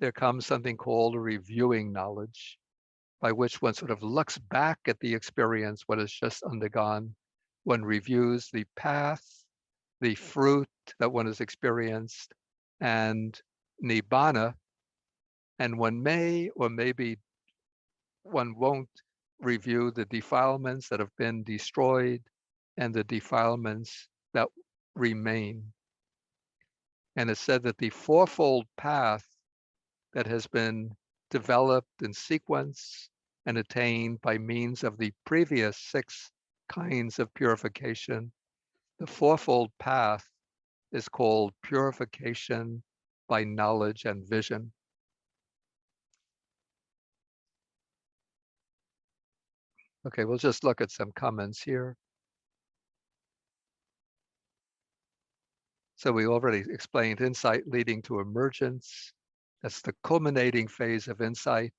there comes something called a reviewing knowledge, by which one sort of looks back at the experience, what has just undergone. One reviews the path, the fruit that one has experienced, and nibbana, and one may or maybe one won't review the defilements that have been destroyed and the defilements that remain. And it's said that the 4-fold path that has been developed in sequence and attained by means of the previous 6 kinds of purification, the 4-fold path is called purification by knowledge and vision. Okay, we'll just look at some comments here. So we already explained insight leading to emergence. That's the culminating phase of insight,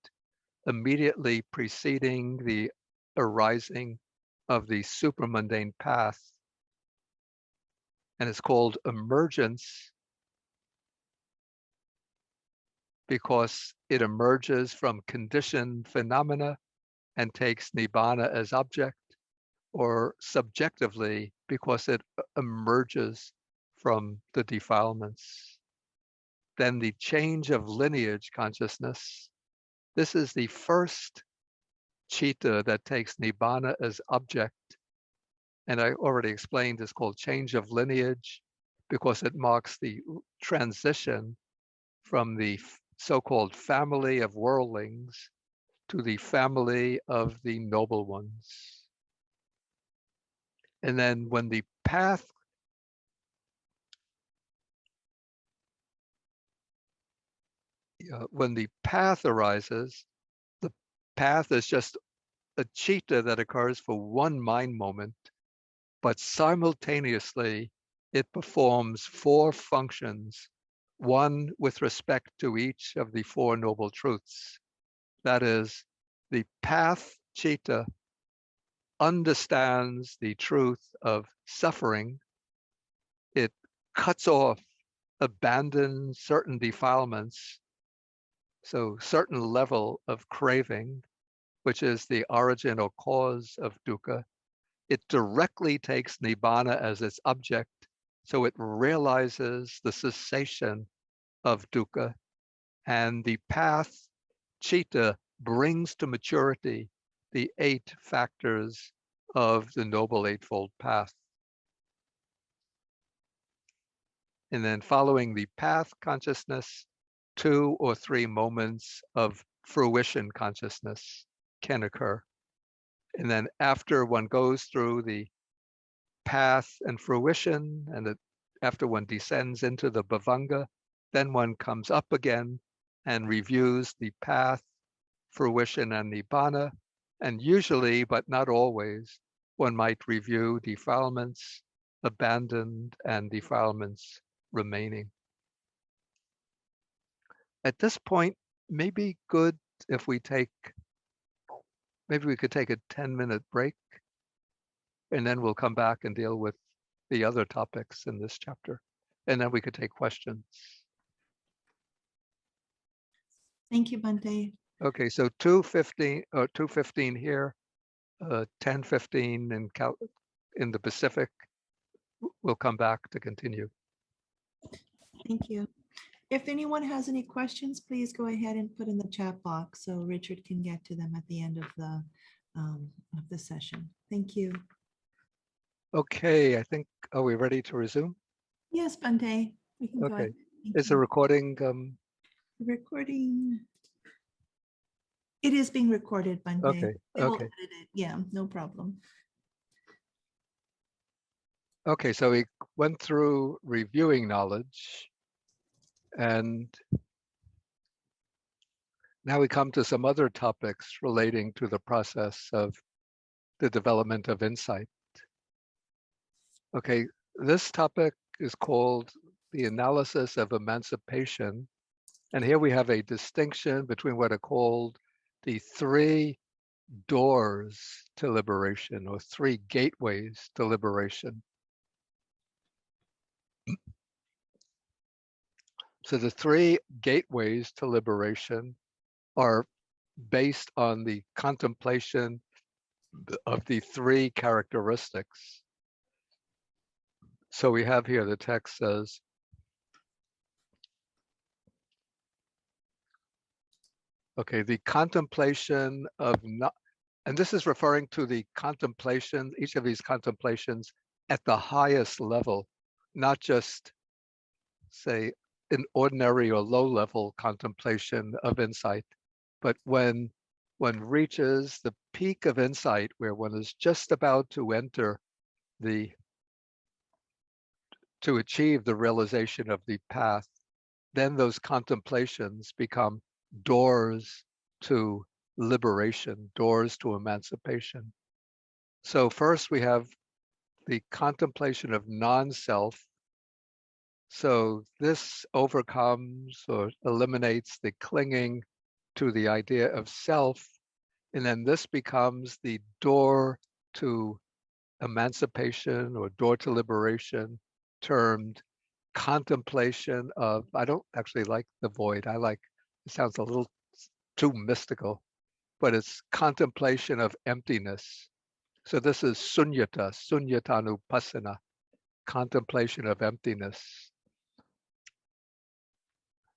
immediately preceding the arising of the supramundane path. And it's called emergence because it emerges from conditioned phenomena and takes nibbana as object, or subjectively because it emerges from the defilements. Then the change of lineage consciousness. This is the first citta that takes nibbana as object. And I already explained it's called change of lineage because it marks the transition from the so-called family of worldlings to the family of the noble ones. And then when the path arises, the path is just a citta that occurs for one mind moment, but simultaneously it performs four functions, one with respect to each of the Four Noble Truths. That is, the path citta understands the truth of suffering. It cuts off, abandons certain defilements, so certain level of craving, which is the origin or cause of dukkha. It directly takes nibbana as its object, so it realizes the cessation of dukkha, and the path citta brings to maturity the 8 factors of the Noble Eightfold Path. And then following the path consciousness, 2 or 3 moments of fruition consciousness can occur. And then after one goes through the path and fruition, and after one descends into the bhavanga, then one comes up again and reviews the path, fruition, and nibbana. And usually, but not always, one might review defilements abandoned and defilements remaining. At this point, maybe good if we maybe we could take a 10-minute break, and then we'll come back and deal with the other topics in this chapter. And then we could take questions. Thank you, Bhante. Okay, so 2:15 here, 10:15 in the Pacific. We'll come back to continue. Thank you. If anyone has any questions, please go ahead and put in the chat box so Richard can get to them at the end of the session. Thank you. Okay, I think, are we ready to resume? Yes, Bhante, we can go Okay. ahead. Thank Is the you. recording, Recording? It is being recorded, Bhante. okay, We will okay. edit it. Yeah, no problem. Okay, so we went through reviewing knowledge, and now we come to some other topics relating to the process of the development of insight. Okay, this topic is called the analysis of emancipation. And here we have a distinction between what are called the 3 doors to liberation, or 3 gateways to liberation. So the 3 gateways to liberation are based on the contemplation of the 3 characteristics. So we have here, the text says, okay, the contemplation of not, and this is referring to the contemplation, each of these contemplations at the highest level, not just, say, an ordinary or low level contemplation of insight, but when one reaches the peak of insight where one is just about to enter to achieve the realization of the path, then those contemplations become doors to liberation, doors to emancipation. So first we have the contemplation of non-self. So this overcomes or eliminates the clinging to the idea of self, and then this becomes the door to emancipation or door to liberation, termed contemplation of, I don't actually like the void, I like It sounds a little too mystical, but it's contemplation of emptiness. So this is sunyatanupassana, contemplation of emptiness.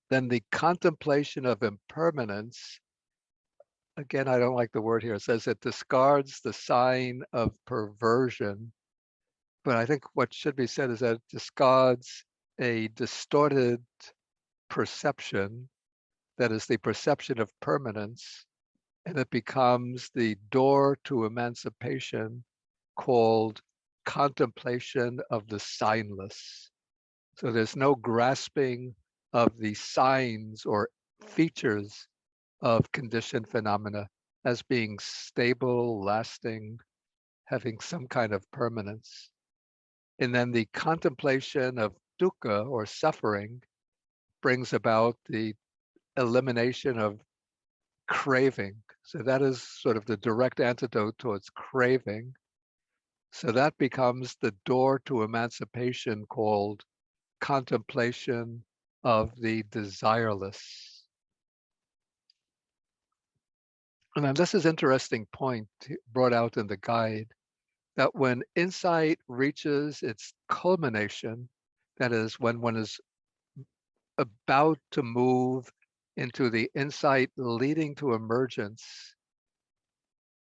Then the contemplation of impermanence, again, I don't like the word here. It says it discards the sign of perversion. But I think what should be said is that it discards a distorted perception, that is the perception of permanence, and it becomes the door to emancipation called contemplation of the signless. So there's no grasping of the signs or features of conditioned phenomena as being stable, lasting, having some kind of permanence. And then the contemplation of dukkha or suffering brings about the elimination of craving. So that is sort of the direct antidote towards craving. So that becomes the door to emancipation called contemplation of the desireless. And then this is an interesting point brought out in the guide, that when insight reaches its culmination, that is when one is about to move into the insight leading to emergence,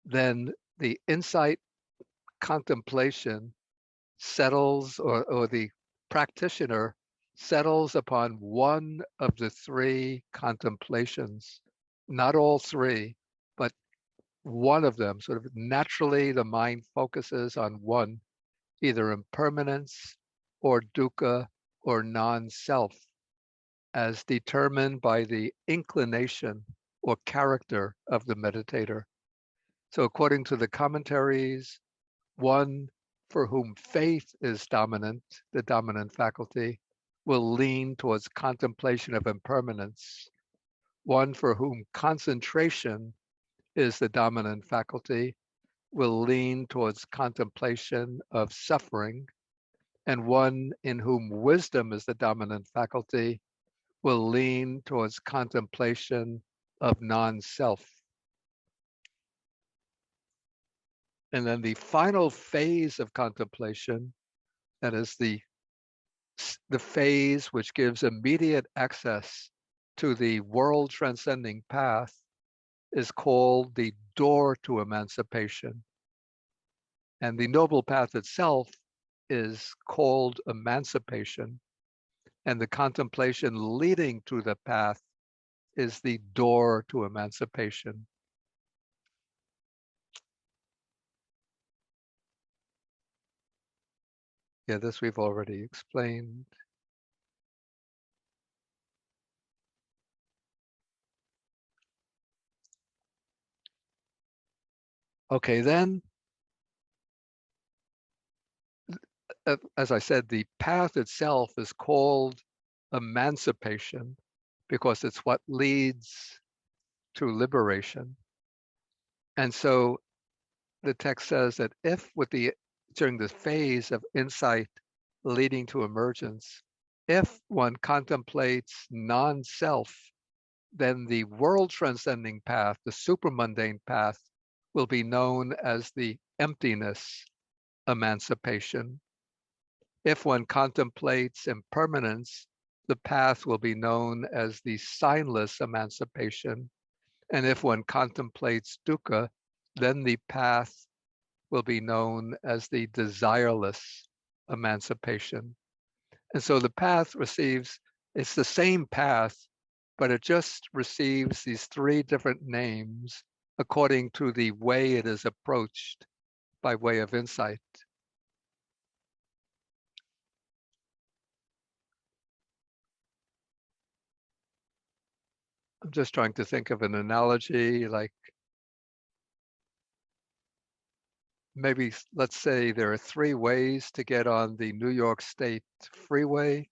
then the insight contemplation settles, or the practitioner settles upon one of the three contemplations, not all three, but one of them. Sort of naturally, the mind focuses on one, either impermanence or dukkha or non-self, as determined by the inclination or character of the meditator. So according to the commentaries, one for whom faith is dominant, the dominant faculty, will lean towards contemplation of impermanence. One for whom concentration is the dominant faculty will lean towards contemplation of suffering. And one in whom wisdom is the dominant faculty will lean towards contemplation of non-self. And then the final phase of contemplation, that is the phase which gives immediate access to the world transcending path, is called the door to emancipation. And the Noble Path itself is called emancipation. And the contemplation leading to the path is the door to emancipation. Yeah, this we've already explained. Okay, then, as I said, the path itself is called emancipation because it's what leads to liberation. And so the text says that if during the phase of insight leading to emergence, if one contemplates non-self, then the world transcending path, the supramundane path, will be known as the emptiness emancipation. If one contemplates impermanence, the path will be known as the signless emancipation. And if one contemplates dukkha, then the path will be known as the desireless emancipation. And so the path it's the same path, but it just receives these three different names according to the way it is approached by way of insight. I'm just trying to think of an analogy, like maybe let's say there are three ways to get on the New York State freeway.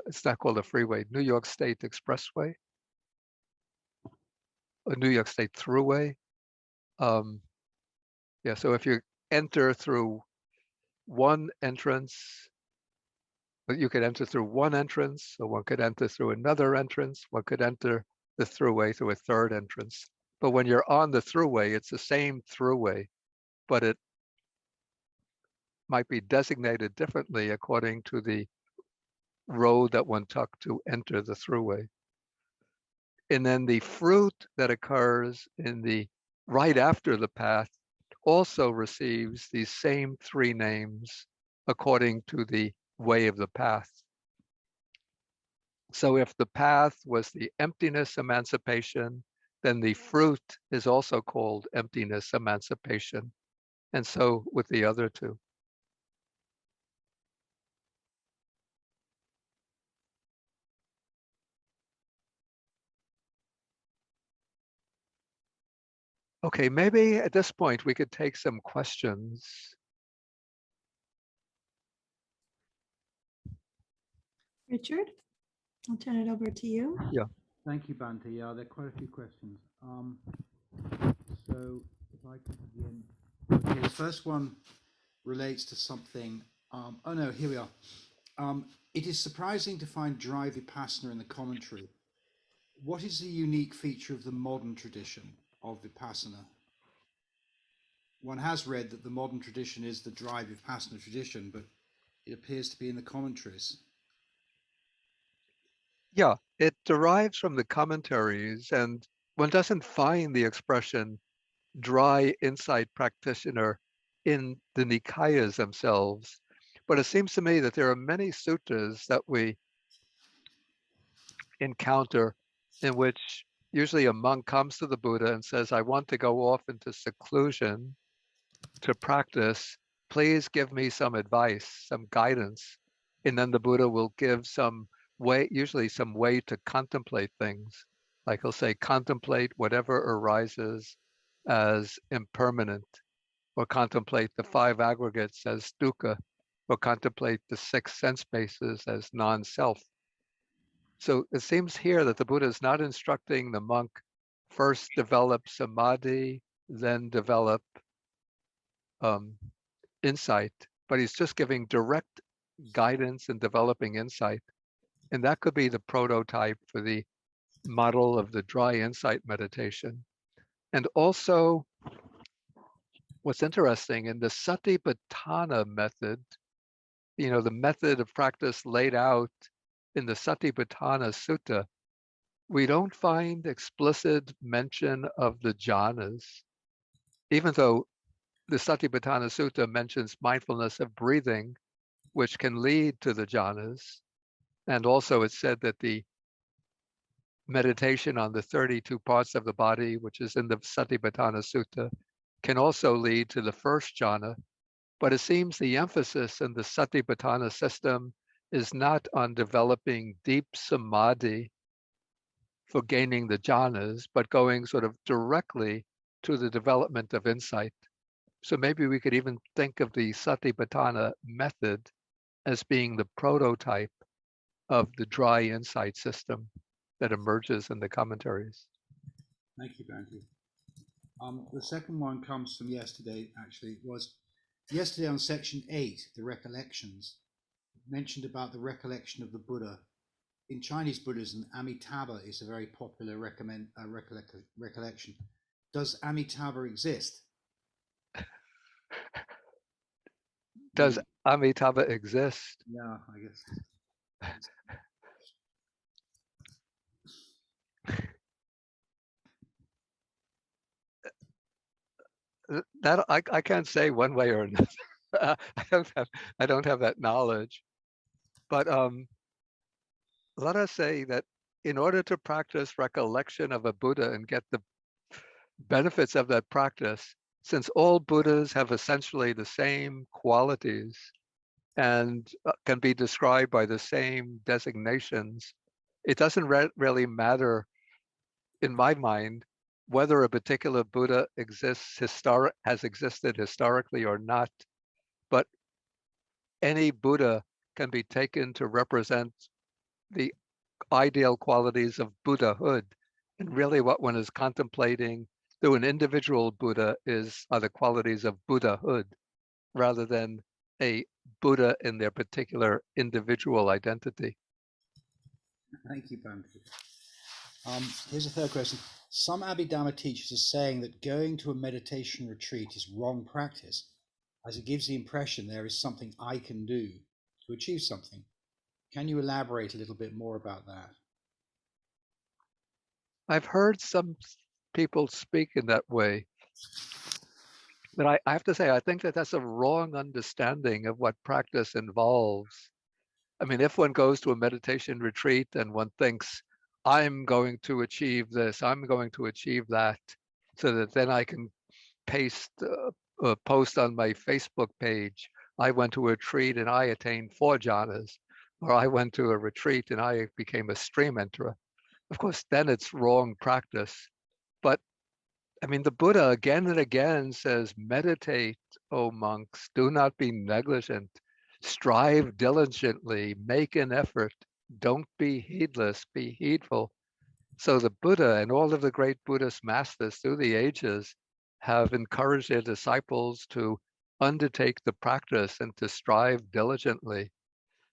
It's not called a freeway, New York State Expressway, or New York State Thruway. Yeah, so if you enter through one entrance, you could enter through one entrance, or one could enter through another entrance, one could enter the throughway through a third entrance. But when you're on the throughway, it's the same throughway, but it might be designated differently according to the road that one took to enter the throughway. And then the fruit that occurs in the right after the path also receives these same three names according to the way of the path. So if the path was the emptiness emancipation, then the fruit is also called emptiness emancipation. And so with the other two. Okay, maybe at this point we could take some questions. Richard, I'll turn it over to you. Yeah. Thank you, Bhante. Yeah, there are quite a few questions. So if I could begin. Okay, the first one relates to something. Oh no, here we are. It is surprising to find dry Vipassana in the commentary. What is the unique feature of the modern tradition of Vipassana? One has read that the modern tradition is the dry Vipassana tradition, but it appears to be in the commentaries. Yeah, it derives from the commentaries, and one doesn't find the expression dry insight practitioner in the Nikayas themselves. But it seems to me that there are many suttas that we encounter in which usually a monk comes to the Buddha and says, I want to go off into seclusion to practice. Please give me some advice, some guidance. And then the Buddha will give some way, usually some way to contemplate things. Like he'll say, contemplate whatever arises as impermanent, or contemplate the five aggregates as dukkha, or contemplate the six sense bases as non-self. So it seems here that the Buddha is not instructing the monk first develop samadhi, then develop insight, but he's just giving direct guidance in developing insight. And that could be the prototype for the model of the dry insight meditation. And also, what's interesting in the Satipatthana method, the method of practice laid out in the Satipatthana Sutta, we don't find explicit mention of the jhanas, even though the Satipatthana Sutta mentions mindfulness of breathing, which can lead to the jhanas. And also it said that the meditation on the 32 parts of the body, which is in the Satipatthana Sutta, can also lead to the first jhana. But it seems the emphasis in the Satipatthana system is not on developing deep samadhi for gaining the jhanas, but going sort of directly to the development of insight. So maybe we could even think of the Satipatthana method as being the prototype of the dry insight system that emerges in the commentaries. Thank you, Bhante. The second one comes from yesterday, actually. It was yesterday on section 8, the recollections, mentioned about the recollection of the Buddha. In Chinese Buddhism, Amitabha is a very popular recollection. Does Amitabha exist? Does Amitabha exist? Yeah, I guess. That I can't say one way or another. I don't have that knowledge. But let us say that in order to practice recollection of a Buddha and get the benefits of that practice, since all Buddhas have essentially the same qualities and can be described by the same designations, it doesn't really matter, in my mind, whether a particular Buddha has existed historically or not. But any Buddha can be taken to represent the ideal qualities of Buddhahood. And really what one is contemplating through an individual Buddha are the qualities of Buddhahood, rather than a Buddha in their particular individual identity. Thank you, Bhante. Here's a third question. Some Abhidhamma teachers are saying that going to a meditation retreat is wrong practice, as it gives the impression there is something I can do to achieve something. Can you elaborate a little bit more about that? I've heard some people speak in that way, but I have to say, I think that that's a wrong understanding of what practice involves. I mean, if one goes to a meditation retreat and one thinks, I'm going to achieve this, I'm going to achieve that, so that then I can paste a post on my Facebook page, I went to a retreat and I attained 4 jhanas, or I went to a retreat and I became a stream enterer. Of course, then it's wrong practice. But I mean, the Buddha again and again says, meditate, O monks, do not be negligent, strive diligently, make an effort, don't be heedless, be heedful. So the Buddha and all of the great Buddhist masters through the ages have encouraged their disciples to undertake the practice and to strive diligently.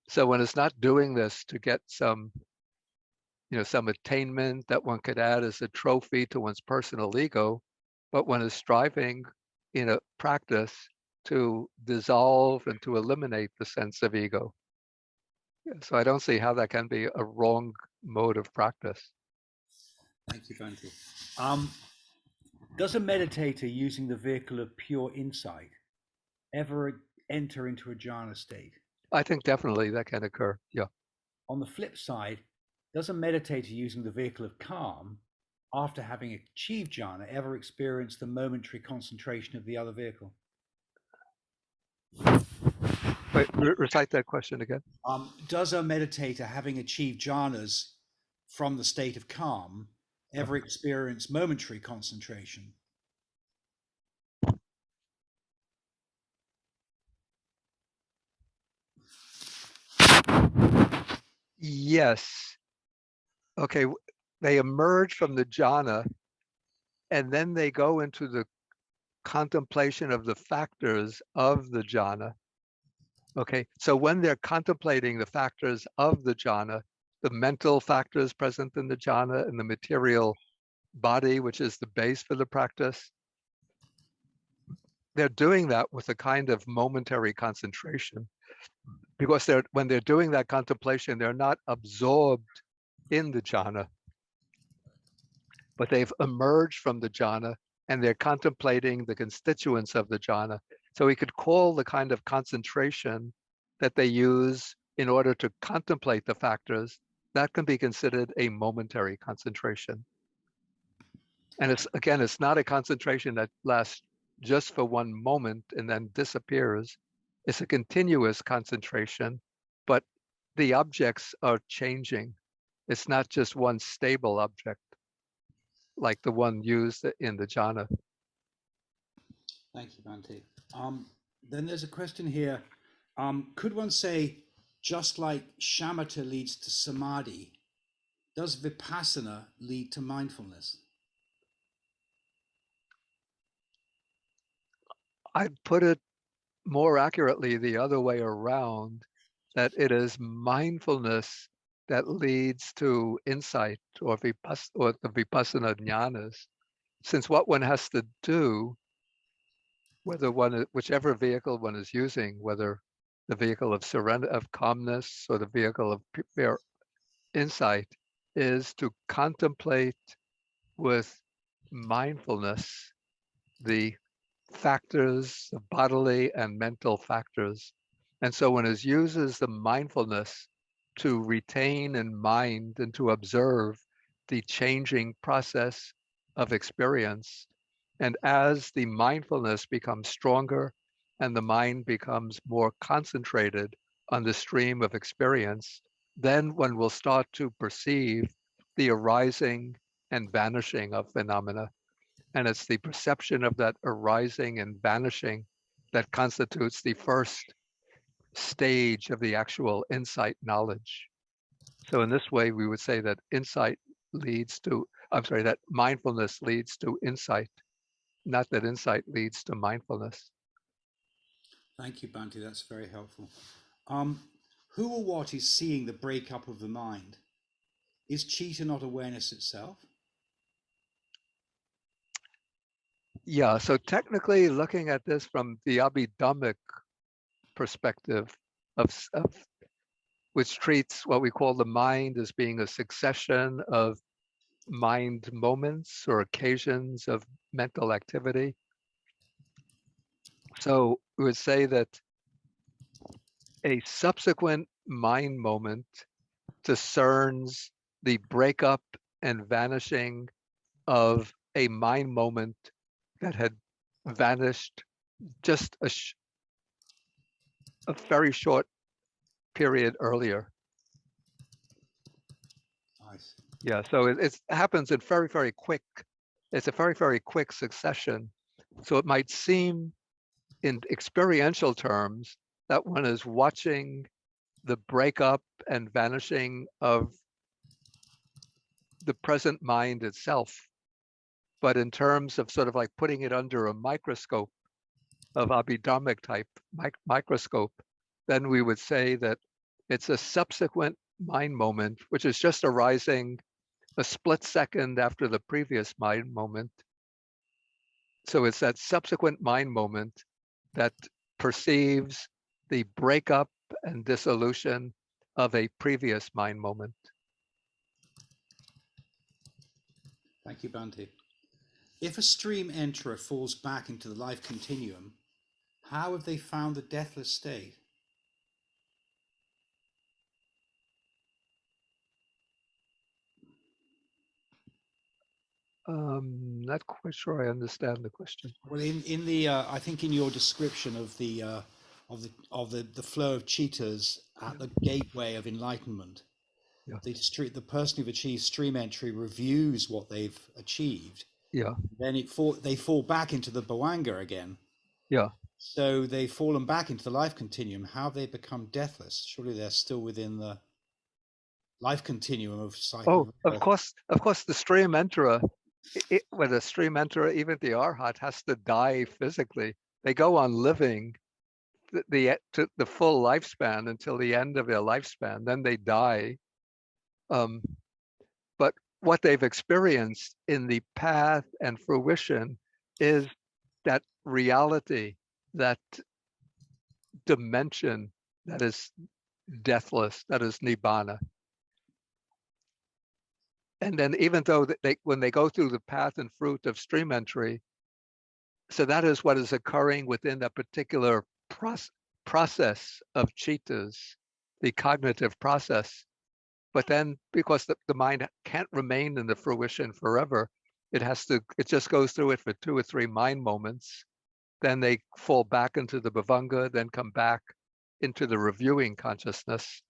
So one is not doing this to get some attainment that one could add as a trophy to one's personal ego, but one is striving in a practice to dissolve and to eliminate the sense of ego. So I don't see how that can be a wrong mode of practice. Thank you, Bhante. Does a meditator using the vehicle of pure insight ever enter into a jhana state? I think definitely that can occur. Yeah. On the flip side, does a meditator using the vehicle of calm, after having achieved jhana, ever experience the momentary concentration of the other vehicle? Wait, recite that question again. Does a meditator having achieved jhanas from the state of calm ever experience momentary concentration? Yes. Okay. They emerge from the jhana and then they go into the contemplation of the factors of the jhana. Okay. So when they're contemplating the factors of the jhana, the mental factors present in the jhana and the material body, which is the base for the practice, they're doing that with a kind of momentary concentration, because when they're doing that contemplation, they're not absorbed in the jhana, but they've emerged from the jhana and they're contemplating the constituents of the jhana. So we could call the kind of concentration that they use in order to contemplate the factors, that can be considered a momentary concentration. And it's not a concentration that lasts just for one moment and then disappears. It's a continuous concentration, but the objects are changing. It's not just one stable object like the one used in the jhana. Thank you, Bhante. Then there's a question here. Could one say, just like shamatha leads to samadhi, does vipassana lead to mindfulness? I'd put it more accurately the other way around, that it is mindfulness that leads to insight or the vipassana jnanas. Since what one has to do, whichever vehicle one is using, whether the vehicle of of calmness or the vehicle of pure insight, is to contemplate with mindfulness the factors, the bodily and mental factors. And so when it uses the mindfulness to retain in mind and to observe the changing process of experience, and as the mindfulness becomes stronger and the mind becomes more concentrated on the stream of experience, then one will start to perceive the arising and vanishing of phenomena. And it's the perception of that arising and vanishing that constitutes the first stage of the actual insight knowledge. So in this way, we would say that that mindfulness leads to insight, not that insight leads to mindfulness. Thank you, Bhante. That's very helpful. Who or what is seeing the breakup of the mind? Is chitta not awareness itself? Yeah, so technically looking at this from the Abhidhammic perspective of which treats what we call the mind as being a succession of mind moments or occasions of mental activity. So we would say that a subsequent mind moment discerns the breakup and vanishing of a mind moment that had vanished just a very short period earlier. I see. Yeah, so it happens in very, very quick. It's a very, very quick succession. So it might seem in experiential terms that one is watching the breakup and vanishing of the present mind itself. But in terms of sort of like putting it under a microscope of Abhidhammic type microscope, then we would say that it's a subsequent mind moment, which is just arising a split second after the previous mind moment. So it's that subsequent mind moment that perceives the breakup and dissolution of a previous mind moment. Thank you, Bhante. If a stream enterer falls back into the life continuum, how have they found the deathless state? Not quite sure I understand the question. Well, in the I think in your description of the flow of chittas at the gateway of enlightenment, Yeah. the person who've achieved stream entry reviews what they've achieved. Yeah. Then they fall back into the bhavanga again. Yeah. So they've fallen back into the life continuum. How have they become deathless? Surely they're still within the life continuum of cycle. Oh, of course, the stream enterer, when a stream enterer, even the arhat, has to die physically. They go on living to the full lifespan until the end of their lifespan. Then they die. But what they've experienced in the path and fruition is that reality, that dimension that is deathless, that is nibbana. And then even though when they go through the path and fruit of stream entry, so that is what is occurring within that particular process of chittas, the cognitive process. But then because the mind can't remain in the fruition forever, it just goes through it for 2 or 3 mind moments. Then they fall back into the bhavanga, then come back into the reviewing consciousness.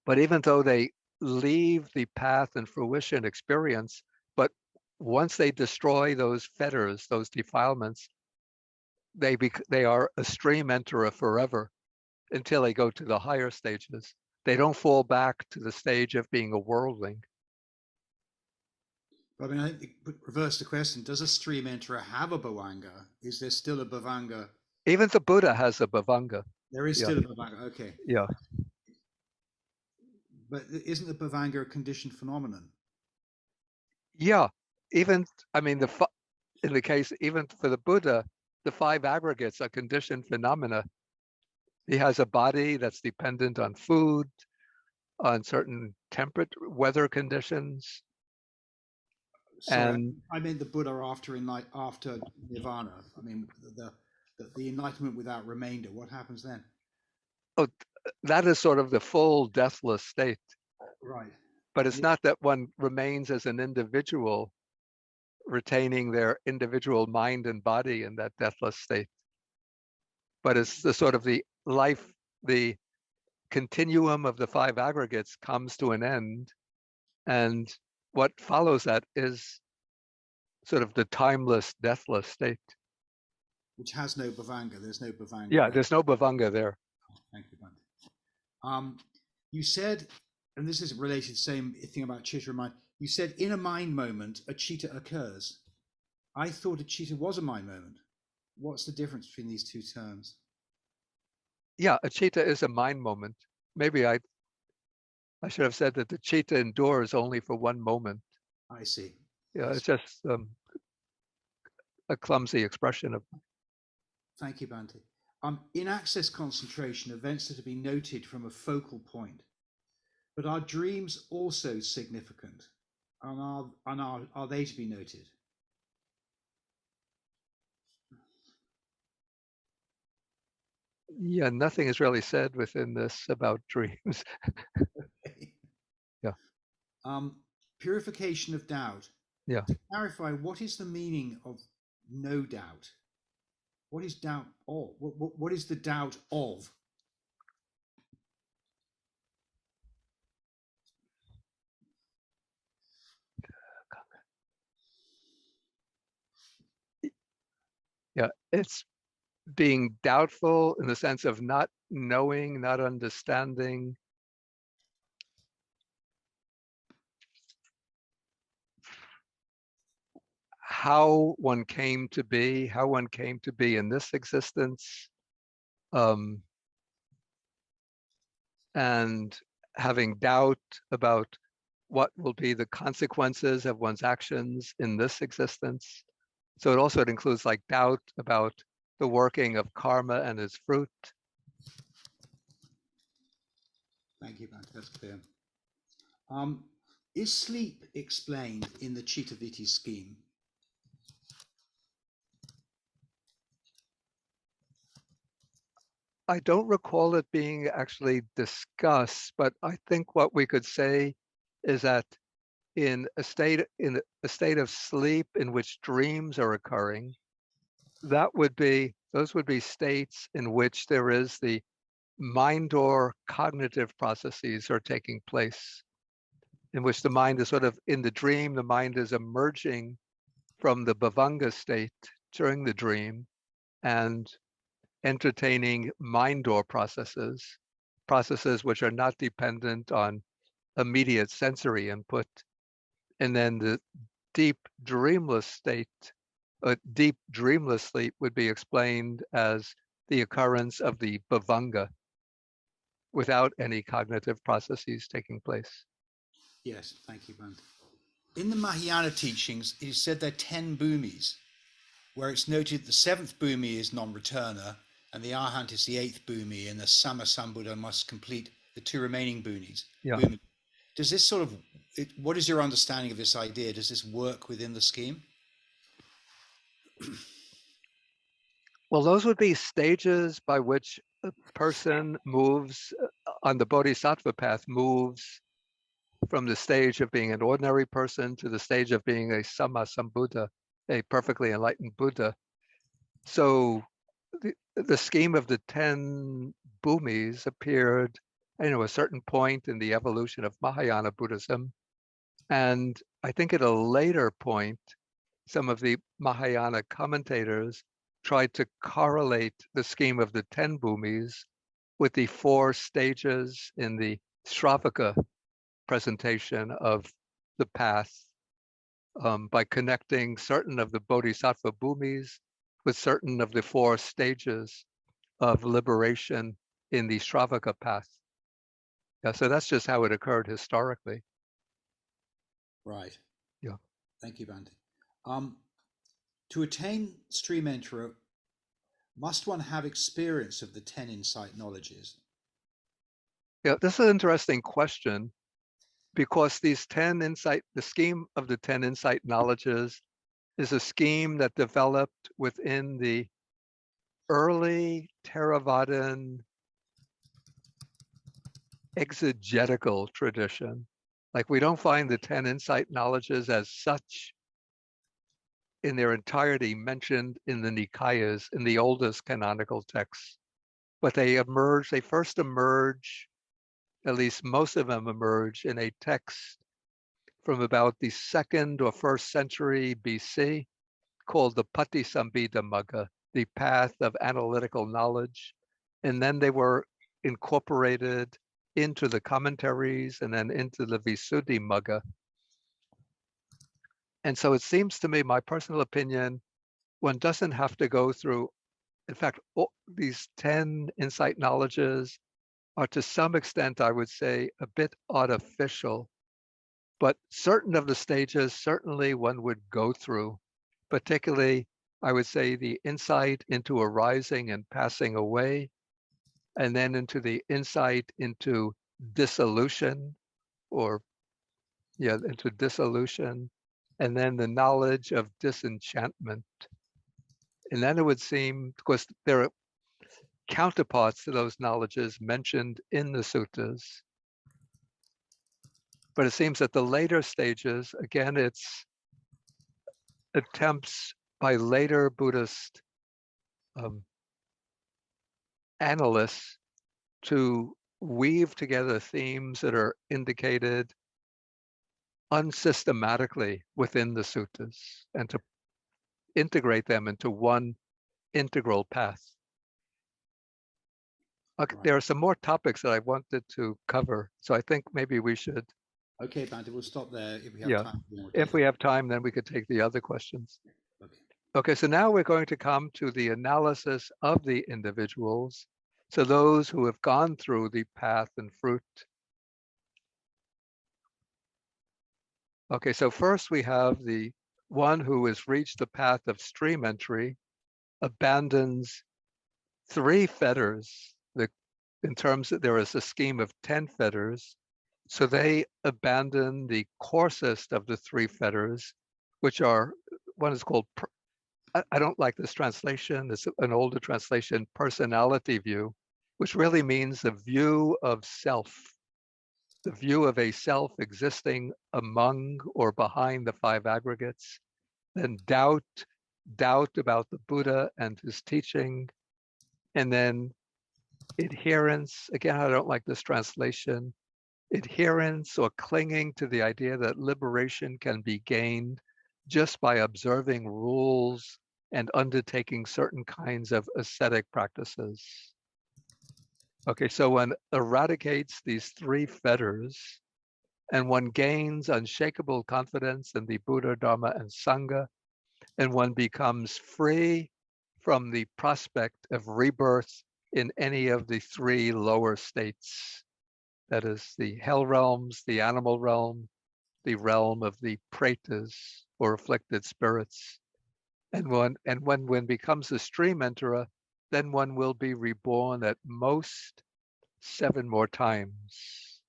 But even though they leave the path and fruition experience, but once they destroy those fetters, those defilements, they are a stream enterer forever until they go to the higher stages. They don't fall back to the stage of being a worldling. I mean, I think reverse the question: does a stream enterer have a bhavanga? Is there still a bhavanga? Even the Buddha has a bhavanga. There is still a bhavanga. Okay. Yeah. But isn't the bhavanga a conditioned phenomenon? Yeah. Even, I mean, in the case, even for the Buddha, the 5 aggregates are conditioned phenomena. He has a body that's dependent on food, on certain weather conditions. Sorry, I meant the Buddha after nirvana. I mean the enlightenment without remainder. What happens then? Oh, that is sort of the full deathless state. Right. But it's not that one remains as an individual, retaining their individual mind and body in that deathless state. But it's the sort of the continuum of the 5 aggregates comes to an end. And what follows that is sort of the timeless, deathless state. Which has no bhavanga. There's no bhavanga. Yeah, there's no bhavanga there. Thank you, Bhante. You said, and this is related to the same thing about chitta and mind. You said in a mind moment, a chitta occurs. I thought a chitta was a mind moment. What's the difference between these two terms? Yeah, a chitta is a mind moment. Maybe I I should have said that the citta endures only for one moment. I see. Yeah, Yes. it's just a clumsy expression of. Thank you, Bhante. In access concentration, events are to be noted from a focal point, but are dreams also significant, and are they to be noted? Yeah, nothing is really said within this about dreams. Yeah. Purification of doubt. Yeah. To clarify, what is the meaning of no doubt? What is doubt of? What is the doubt of? Yeah, it's being doubtful in the sense of not knowing, not understanding. How one came to be, in this existence, and having doubt about what will be the consequences of one's actions in this existence. So it also includes like doubt about the working of karma and its fruit. Thank you, Bhante. That's clear. Is sleep explained in the Cittaviti scheme? I don't recall it being actually discussed, but I think what we could say is that in a state of sleep in which dreams are occurring, those would be states in which there is the mind or cognitive processes are taking place, in which the mind is sort of in the dream, the mind is emerging from the bhavanga state during the dream and entertaining mind or processes which are not dependent on immediate sensory input. And then the deep dreamless state, deep dreamless sleep would be explained as the occurrence of the bhavanga without any cognitive processes taking place. Yes, thank you, Bhante. In the Mahayana teachings, it is said there are 10 bhumis, where it's noted the 7th bhumi is non-returner, and the arhat is the 8th bhumi, and the Sammasambuddha must complete the 2 remaining bhumis. Yeah. Does this sort of, what is your understanding of this idea? Does this work within the scheme? Well, those would be stages by which a person moves on the bodhisattva path, moves from the stage of being an ordinary person to the stage of being a Sammasambuddha, a perfectly enlightened Buddha. So the scheme of the 10 bhumis appeared, a certain point in the evolution of Mahayana Buddhism. And I think at a later point, some of the Mahayana commentators tried to correlate the scheme of the 10 bhumis with the 4 stages in the Shravaka presentation of the path, by connecting certain of the bodhisattva bhumis with certain of the 4 stages of liberation in the Shravaka path. Yeah, so that's just how it occurred historically. Right. Yeah. Thank you, Bhante. To attain stream enterer, must one have experience of the 10 insight knowledges? Yeah, this is an interesting question, because the scheme of the 10 insight knowledges is a scheme that developed within the early Theravadan exegetical tradition. Like, we don't find the 10 insight knowledges as such in their entirety mentioned in the Nikayas, in the oldest canonical texts, but they first emerge, at least most of them emerge, in a text from about the 2nd or 1st century BC called the Patisambhidamagga, the path of analytical knowledge. And then they were incorporated into the commentaries and then into the Visuddhimagga. And so it seems to me, my personal opinion, one doesn't have to go through, in fact, all these 10 insight knowledges are to some extent, I would say, a bit artificial, but certain of the stages certainly one would go through, particularly, I would say, the insight into arising and passing away, and then into the insight into dissolution, or into dissolution, and then the knowledge of disenchantment. And then it would seem, of course, there are counterparts to those knowledges mentioned in the suttas, but it seems that the later stages, again, it's attempts by later Buddhist analysts to weave together themes that are indicated unsystematically within the suttas and to integrate them into one integral path. Okay, Right. there are some more topics that I wanted to cover, so I think maybe we should. Okay, Bhante, we'll stop there. If we have Yeah, time, we'll if take we it. have time, then we could take the other questions. Okay. Okay, so now we're going to come to the analysis of the individuals. So those who have gone through the path and fruit. Okay, so first we have the one who has reached the path of stream entry, abandons 3 fetters. In terms that there is a scheme of 10 fetters. So they abandon the coarsest of the 3 fetters, which are, one is called, I don't like this translation, it's an older translation, personality view, which really means the view of self, the view of a self existing among or behind the 5 aggregates. Then doubt about the Buddha and his teaching, and then adherence. Again, I don't like this translation. Adherence or clinging to the idea that liberation can be gained just by observing rules and undertaking certain kinds of ascetic practices. Okay, so one eradicates these 3 fetters and one gains unshakable confidence in the Buddha, Dharma, and Sangha, and one becomes free from the prospect of rebirth in any of the 3 lower states. That is the hell realms, the animal realm, the realm of the pretas or afflicted spirits. And when one becomes a stream enterer, then one will be reborn at most 7 more times.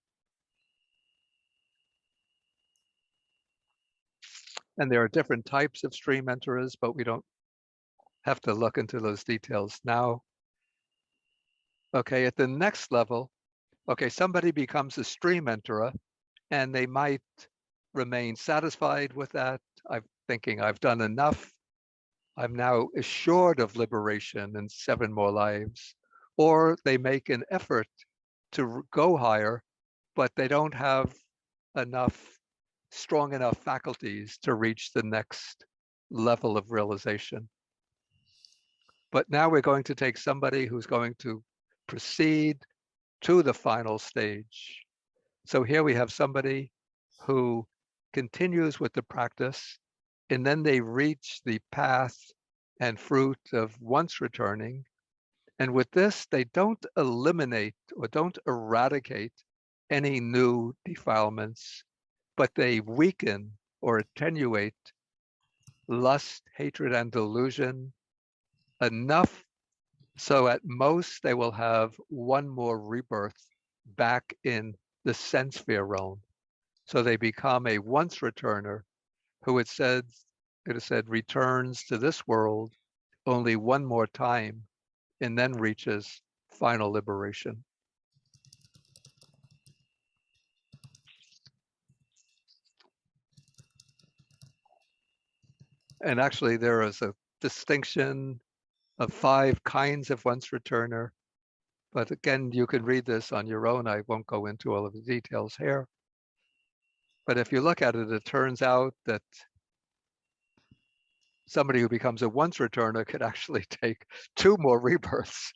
And there are different types of stream enterers, but we don't have to look into those details now. Okay, at the next level, okay, somebody becomes a stream enterer and they might remain satisfied with that. I'm thinking I've done enough. I'm now assured of liberation in 7 more lives. Or they make an effort to go higher, but they don't have strong enough faculties to reach the next level of realization. But now we're going to take somebody who's going to proceed to the final stage. So here we have somebody who continues with the practice, and then they reach the path and fruit of once returning. And with this, they don't eliminate or don't eradicate any new defilements, but they weaken or attenuate lust, hatred, and delusion enough so at most they will have 1 more rebirth back in the sense sphere realm. So they become a once returner who it is said returns to this world only 1 more time and then reaches final liberation. And actually there is a distinction of 5 kinds of once returner. But again, you can read this on your own. I won't go into all of the details here. But if you look at it, it turns out that somebody who becomes a once returner could actually take 2 more rebirths.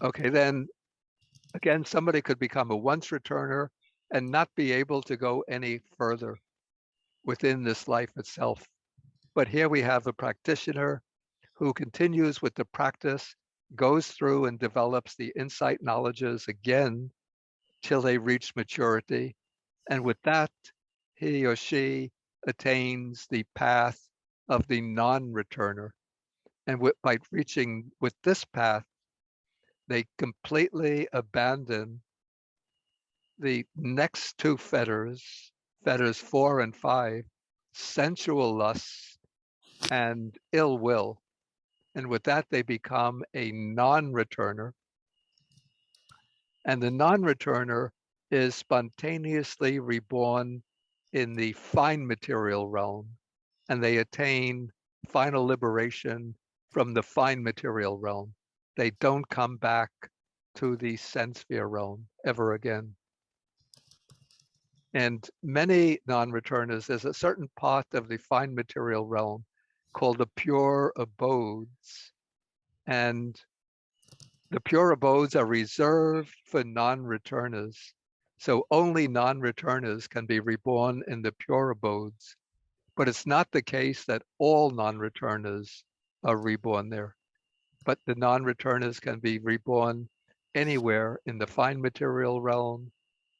Okay, then again, somebody could become a once returner and not be able to go any further within this life itself. But here we have a practitioner who continues with the practice, goes through and develops the insight knowledges again till they reach maturity. And with that, he or she attains the path of the non-returner. And by reaching with this path, they completely abandon the next two fetters, fetters 4 and 5, sensual lusts and ill will. And with that, they become a non-returner. And the non-returner is spontaneously reborn in the fine material realm, and they attain final liberation from the fine material realm. They don't come back to the sense sphere realm ever again. And many non-returners, there's a certain part of the fine material realm called the pure abodes. And the pure abodes are reserved for non-returners. So only non-returners can be reborn in the pure abodes. But it's not the case that all non-returners are reborn there. But the non-returners can be reborn anywhere in the fine material realm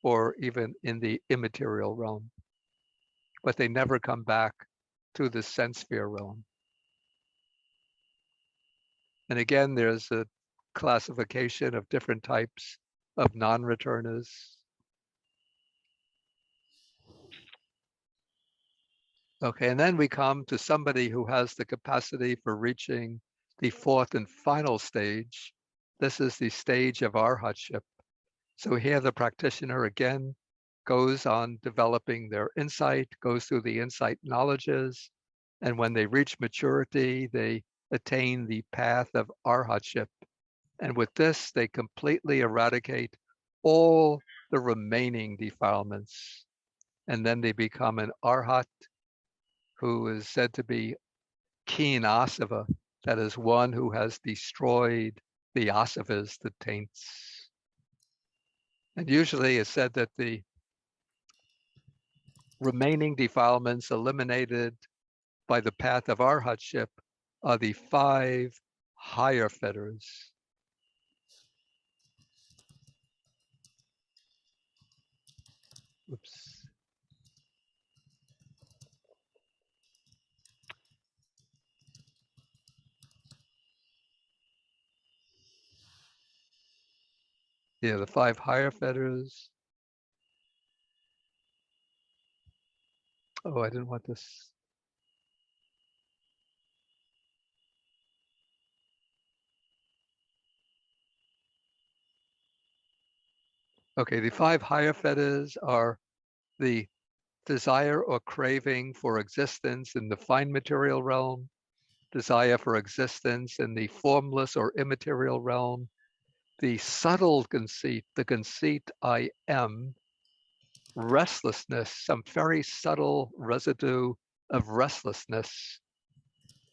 or even in the immaterial realm. But they never come back to the sense sphere realm. And again, there's a classification of different types of non-returners. Okay, and then we come to somebody who has the capacity for reaching the fourth and final stage. This is the stage of arhatship. So here the practitioner again goes on developing their insight, goes through the insight knowledges, and when they reach maturity, they attain the path of arhatship. And with this, they completely eradicate all the remaining defilements. And then they become an arhat, who is said to be keen asava, that is one who has destroyed the asavas, the taints. And usually it's said that the remaining defilements eliminated by the path of arhatship are the 5 higher fetters. Oops. Yeah, the 5 higher fetters. Oh, I didn't want this. Okay, the 5 higher fetters are the desire or craving for existence in the fine material realm, desire for existence in the formless or immaterial realm, the subtle conceit, the conceit I am, restlessness, some very subtle residue of restlessness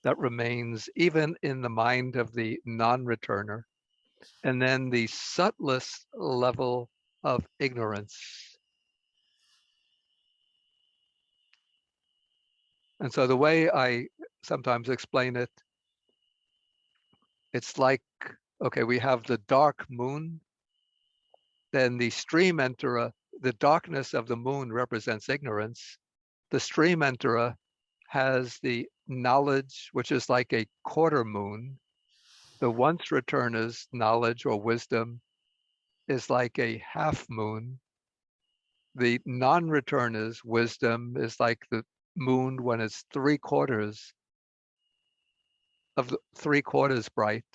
that remains even in the mind of the non-returner, and then the subtlest level of ignorance. And so the way I sometimes explain it, it's like, okay, we have the dark moon, then the stream enterer, the darkness of the moon represents ignorance. The stream enterer has the knowledge, which is like a quarter moon. The once returner's knowledge or wisdom is like a half moon. The non-returner's wisdom is like the moon when it's 3/4 of the 3/4 bright,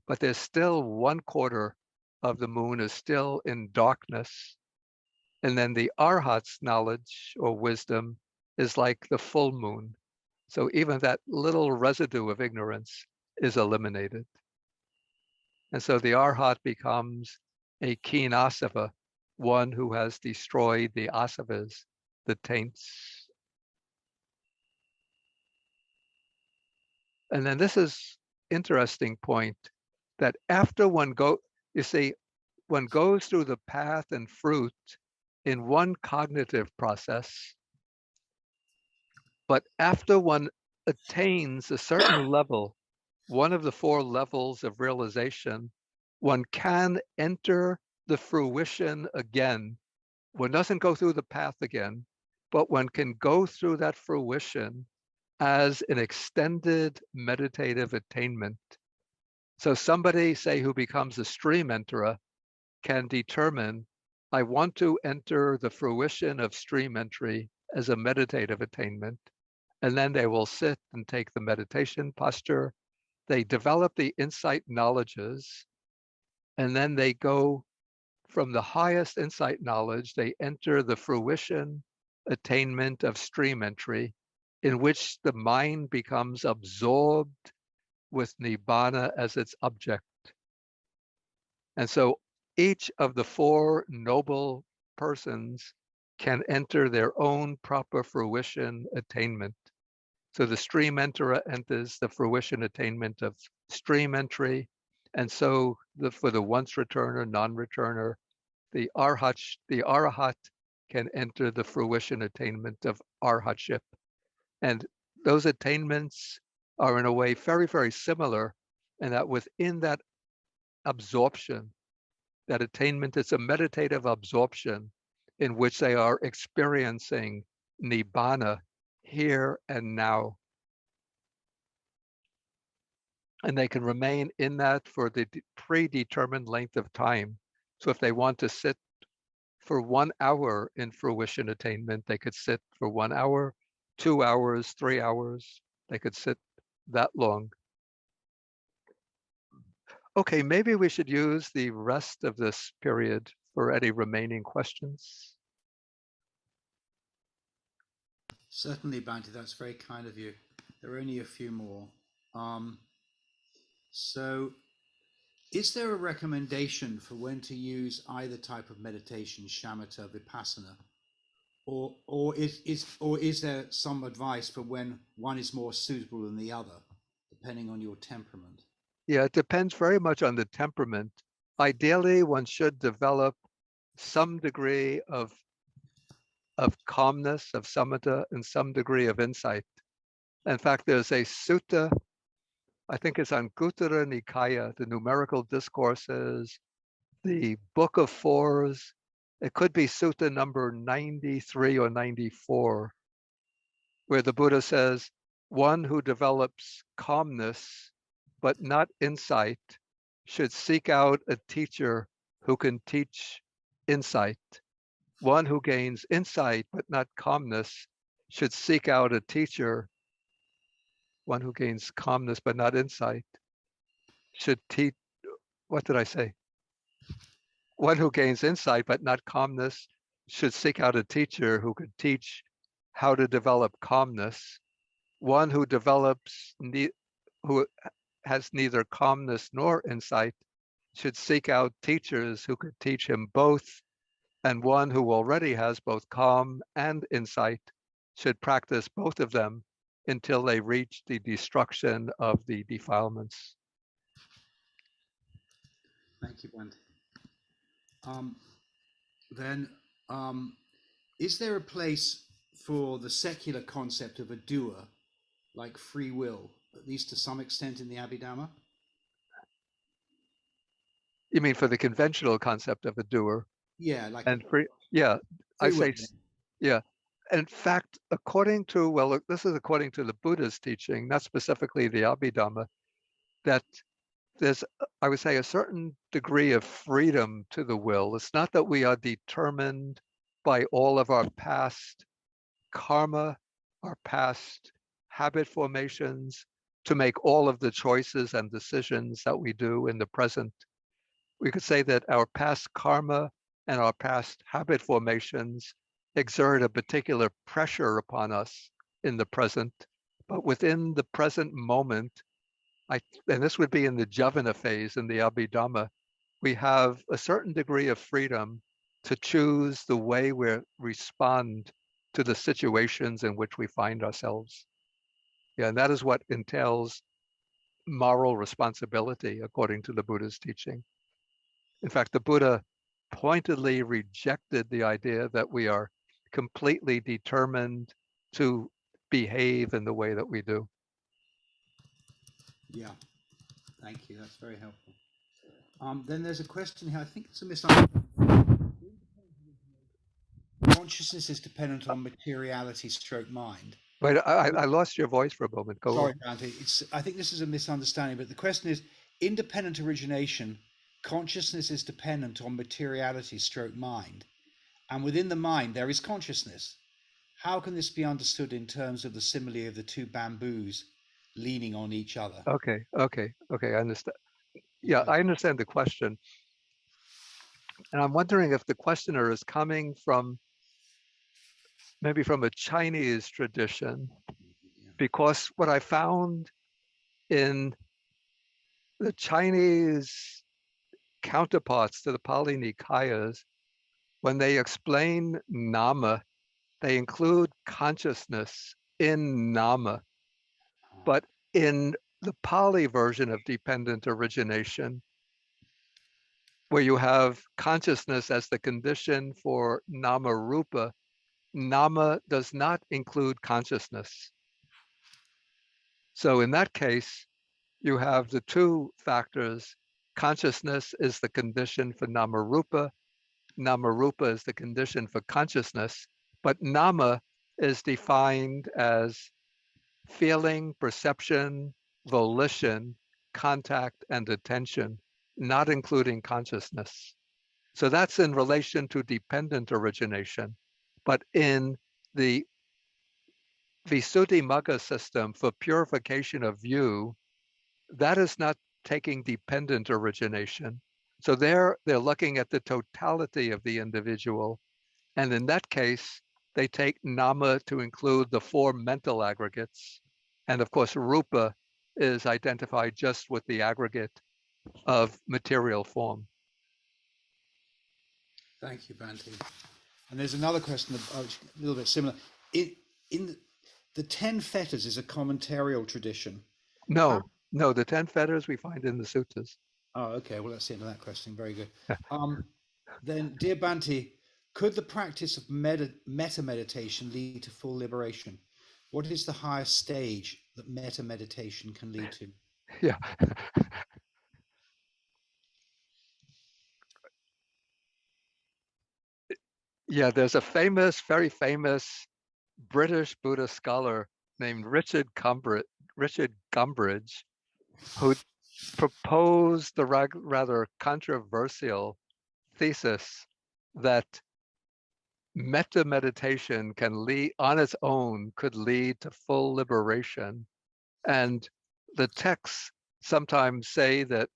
but there's still 1/4 of the moon is still in darkness. And then the arhat's knowledge or wisdom is like the full moon. So even that little residue of ignorance is eliminated. And so the arhat becomes a keen asava, one who has destroyed the asavas, the taints. And then this is interesting point, that after one one goes through the path and fruit in one cognitive process, but after one attains a certain level, one of the 4 levels of realization, one can enter the fruition again. One doesn't go through the path again, but one can go through that fruition as an extended meditative attainment. So somebody, say, who becomes a stream enterer can determine, I want to enter the fruition of stream entry as a meditative attainment. And then they will sit and take the meditation posture. They develop the insight knowledges, and then they go from the highest insight knowledge, they enter the fruition attainment of stream entry, in which the mind becomes absorbed with nibbana as its object. And so each of the 4 noble persons can enter their own proper fruition attainment. So the stream enterer enters the fruition attainment of stream entry. And so for the once returner, non-returner, the arahat can enter the fruition attainment of arhatship. And those attainments are in a way very, very similar, and that within that absorption, that attainment is a meditative absorption in which they are experiencing nibbana here and now. And they can remain in that for the predetermined length of time. So if they want to sit for 1 hour in fruition attainment, they could sit for 1 hour, 2 hours, 3 hours. They could sit that long. Okay, maybe we should use the rest of this period for any remaining questions. Certainly, Bhante, that's very kind of you. There are only a few more. So is there a recommendation for when to use either type of meditation, shamatha, vipassana? Or is there some advice for when one is more suitable than the other, depending on your temperament? Yeah, it depends very much on the temperament. Ideally, one should develop some degree of calmness, of samatha, and some degree of insight. In fact, there's a sutta, I think it's on Anguttara Nikaya, the numerical discourses, the Book of Fours. It could be sutta number 93 or 94, where the Buddha says, one who develops calmness but not insight should seek out a teacher who can teach insight. One who gains insight but not calmness should seek out a teacher. One who gains calmness but not insight should teach, what did I say? One who gains insight but not calmness should seek out a teacher who could teach how to develop calmness. One who develops, who has neither calmness nor insight should seek out teachers who could teach him both. And one who already has both calm and insight should practice both of them until they reach the destruction of the defilements. Thank you, Bhante. Then, is there a place for the secular concept of a doer, like free will, at least to some extent in the Abhidhamma? You mean for the conventional concept of a doer? Yeah, like and free, yeah, I say, yeah. In fact, according to, well, look, this is according to the Buddha's teaching, not specifically the Abhidhamma, that there's, I would say, a certain degree of freedom to the will. It's not that we are determined by all of our past karma, our past habit formations, to make all of the choices and decisions that we do in the present. We could say that our past karma and our past habit formations exert a particular pressure upon us in the present, but within the present moment, and this would be in the Javana phase in the Abhidhamma, we have a certain degree of freedom to choose the way we respond to the situations in which we find ourselves. Yeah, and that is what entails moral responsibility according to the Buddha's teaching. In fact, the Buddha pointedly rejected the idea that we are completely determined to behave in the way that we do. Yeah, thank you. That's very helpful. Then there's a question here. I think it's a misunderstanding. Consciousness is dependent on materiality stroke mind. Wait, I lost your voice for a moment. Go Sorry, on. Dante. I think this is a misunderstanding, but the question is, independent origination, consciousness is dependent on materiality stroke mind. And within the mind, there is consciousness. How can this be understood in terms of the simile of the two bamboos leaning on each other? Okay, I understand. Yeah, I understand the question. And I'm wondering if the questioner is coming from maybe from a Chinese tradition, because what I found in the Chinese counterparts to the Pali Nikayas, when they explain nama, they include consciousness in nama. But in the Pali version of dependent origination, where you have consciousness as the condition for nama rupa, nama does not include consciousness. So in that case, you have the two factors. Consciousness is the condition for nama rupa is the condition for consciousness, but nama is defined as feeling, perception, volition, contact, and attention, not including consciousness. So that's in relation to dependent origination. But in the Visuddhimagga system for purification of view, that is not taking dependent origination. So they're looking at the totality of the individual. And in that case, they take nama to include the four mental aggregates. And of course, rupa is identified just with the aggregate of material form. Thank you, Bhante. And there's another question, a little bit similar. In the 10 fetters is a commentarial tradition. No, the 10 fetters we find in the suttas. Oh, okay. Well, that's the end of that question. Very good. Then, dear Bhante, could the practice of metta meditation lead to full liberation? What is the highest stage that metta meditation can lead to? Yeah. Yeah, there's a very famous British Buddhist scholar named Richard Gumbridge, who proposed the rather controversial thesis that metta meditation can lead on its own, could lead to full liberation. And the texts sometimes say that,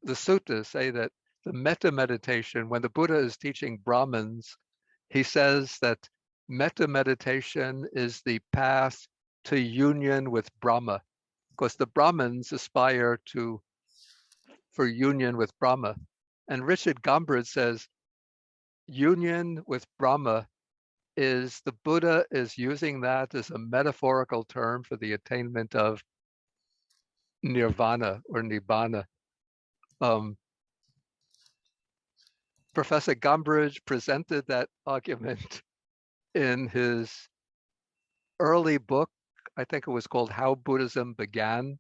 the suttas say that the metta meditation, when the Buddha is teaching Brahmins, he says that metta meditation is the path to union with Brahma, because the Brahmins aspire for union with Brahma. And Richard Gombrich says union with Brahma is, the Buddha is using that as a metaphorical term for the attainment of nirvana or nibbana. Professor Gombrich presented that argument in his early book. I think it was called How Buddhism Began.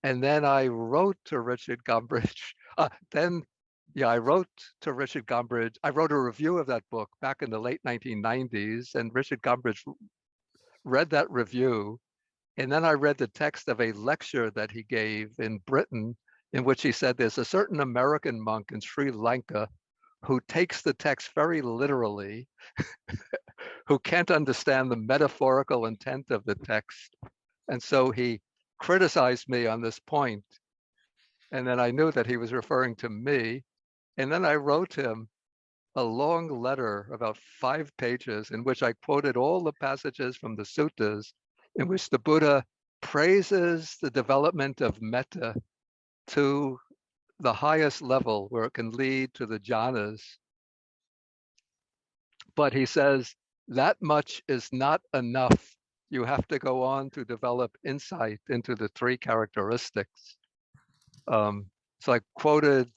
And then I wrote to Richard Gombrich. I wrote to Richard Gombrich. I wrote a review of that book back in the late 1990s, and Richard Gombrich read that review. And then I read the text of a lecture that he gave in Britain, in which he said there's a certain American monk in Sri Lanka who takes the text very literally, who can't understand the metaphorical intent of the text. And so he criticized me on this point. And then I knew that he was referring to me. And then I wrote him a long letter, about 5 pages, in which I quoted all the passages from the suttas in which the Buddha praises the development of metta to the highest level where it can lead to the jhanas. But he says that much is not enough. You have to go on to develop insight into the 3 characteristics. So I quoted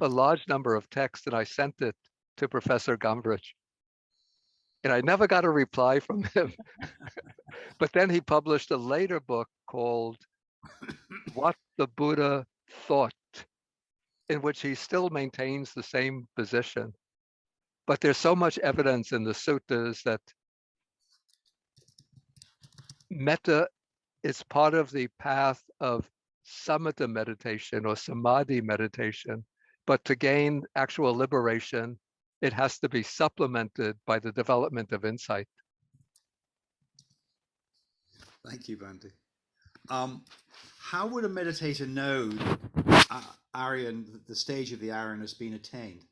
a large number of texts and I sent it to Professor Gombrich. And I never got a reply from him. But then he published a later book called what the Buddha thought, in which he still maintains the same position. But there's so much evidence in the suttas that metta is part of the path of samatha meditation or samadhi meditation. But to gain actual liberation, it has to be supplemented by the development of insight. Thank you, Bhante. How would a meditator know Aryan, the stage of the Aryan has been attained?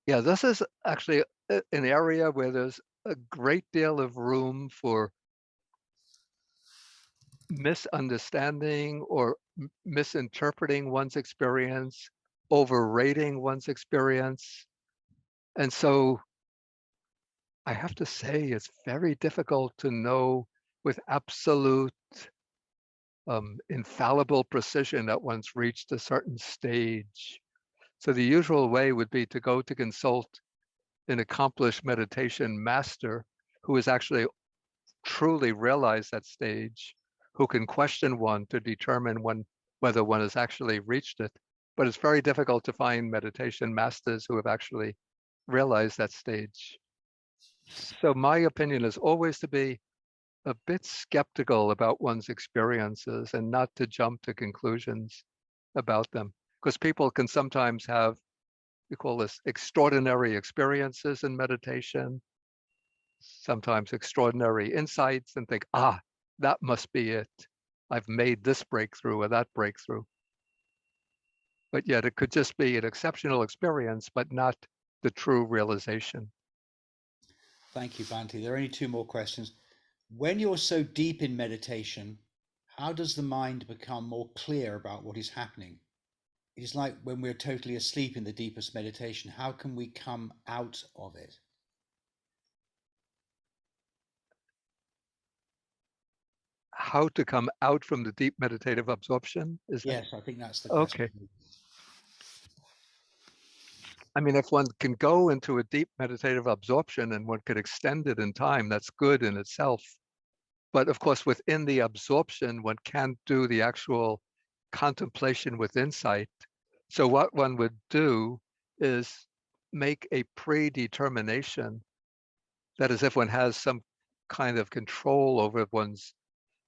Yeah, this is actually an area where there's a great deal of room for misunderstanding or misinterpreting one's experience, overrating one's experience. And so I have to say it's very difficult to know with absolute infallible precision that one's reached a certain stage. So the usual way would be to go to consult an accomplished meditation master who has actually truly realized that stage, who can question one to determine whether one has actually reached it. But it's very difficult to find meditation masters who have actually realized that stage. So my opinion is always to be a bit skeptical about one's experiences and not to jump to conclusions about them, because people can sometimes have, we call this extraordinary experiences in meditation, sometimes extraordinary insights, and think, that must be it. I've made this breakthrough or that breakthrough. But yet it could just be an exceptional experience, but not the true realization. Thank you, Bhante. There are only two more questions. When you're so deep in meditation, how does the mind become more clear about what is happening? It is like when we're totally asleep in the deepest meditation. How can we come out of it? How to come out from the deep meditative absorption? Yes, I think that's the okay. question. I mean, if one can go into a deep meditative absorption and one could extend it in time, that's good in itself. But of course, within the absorption, one can't do the actual contemplation with insight. So what one would do is make a predetermination, that is, if one has some kind of control over one's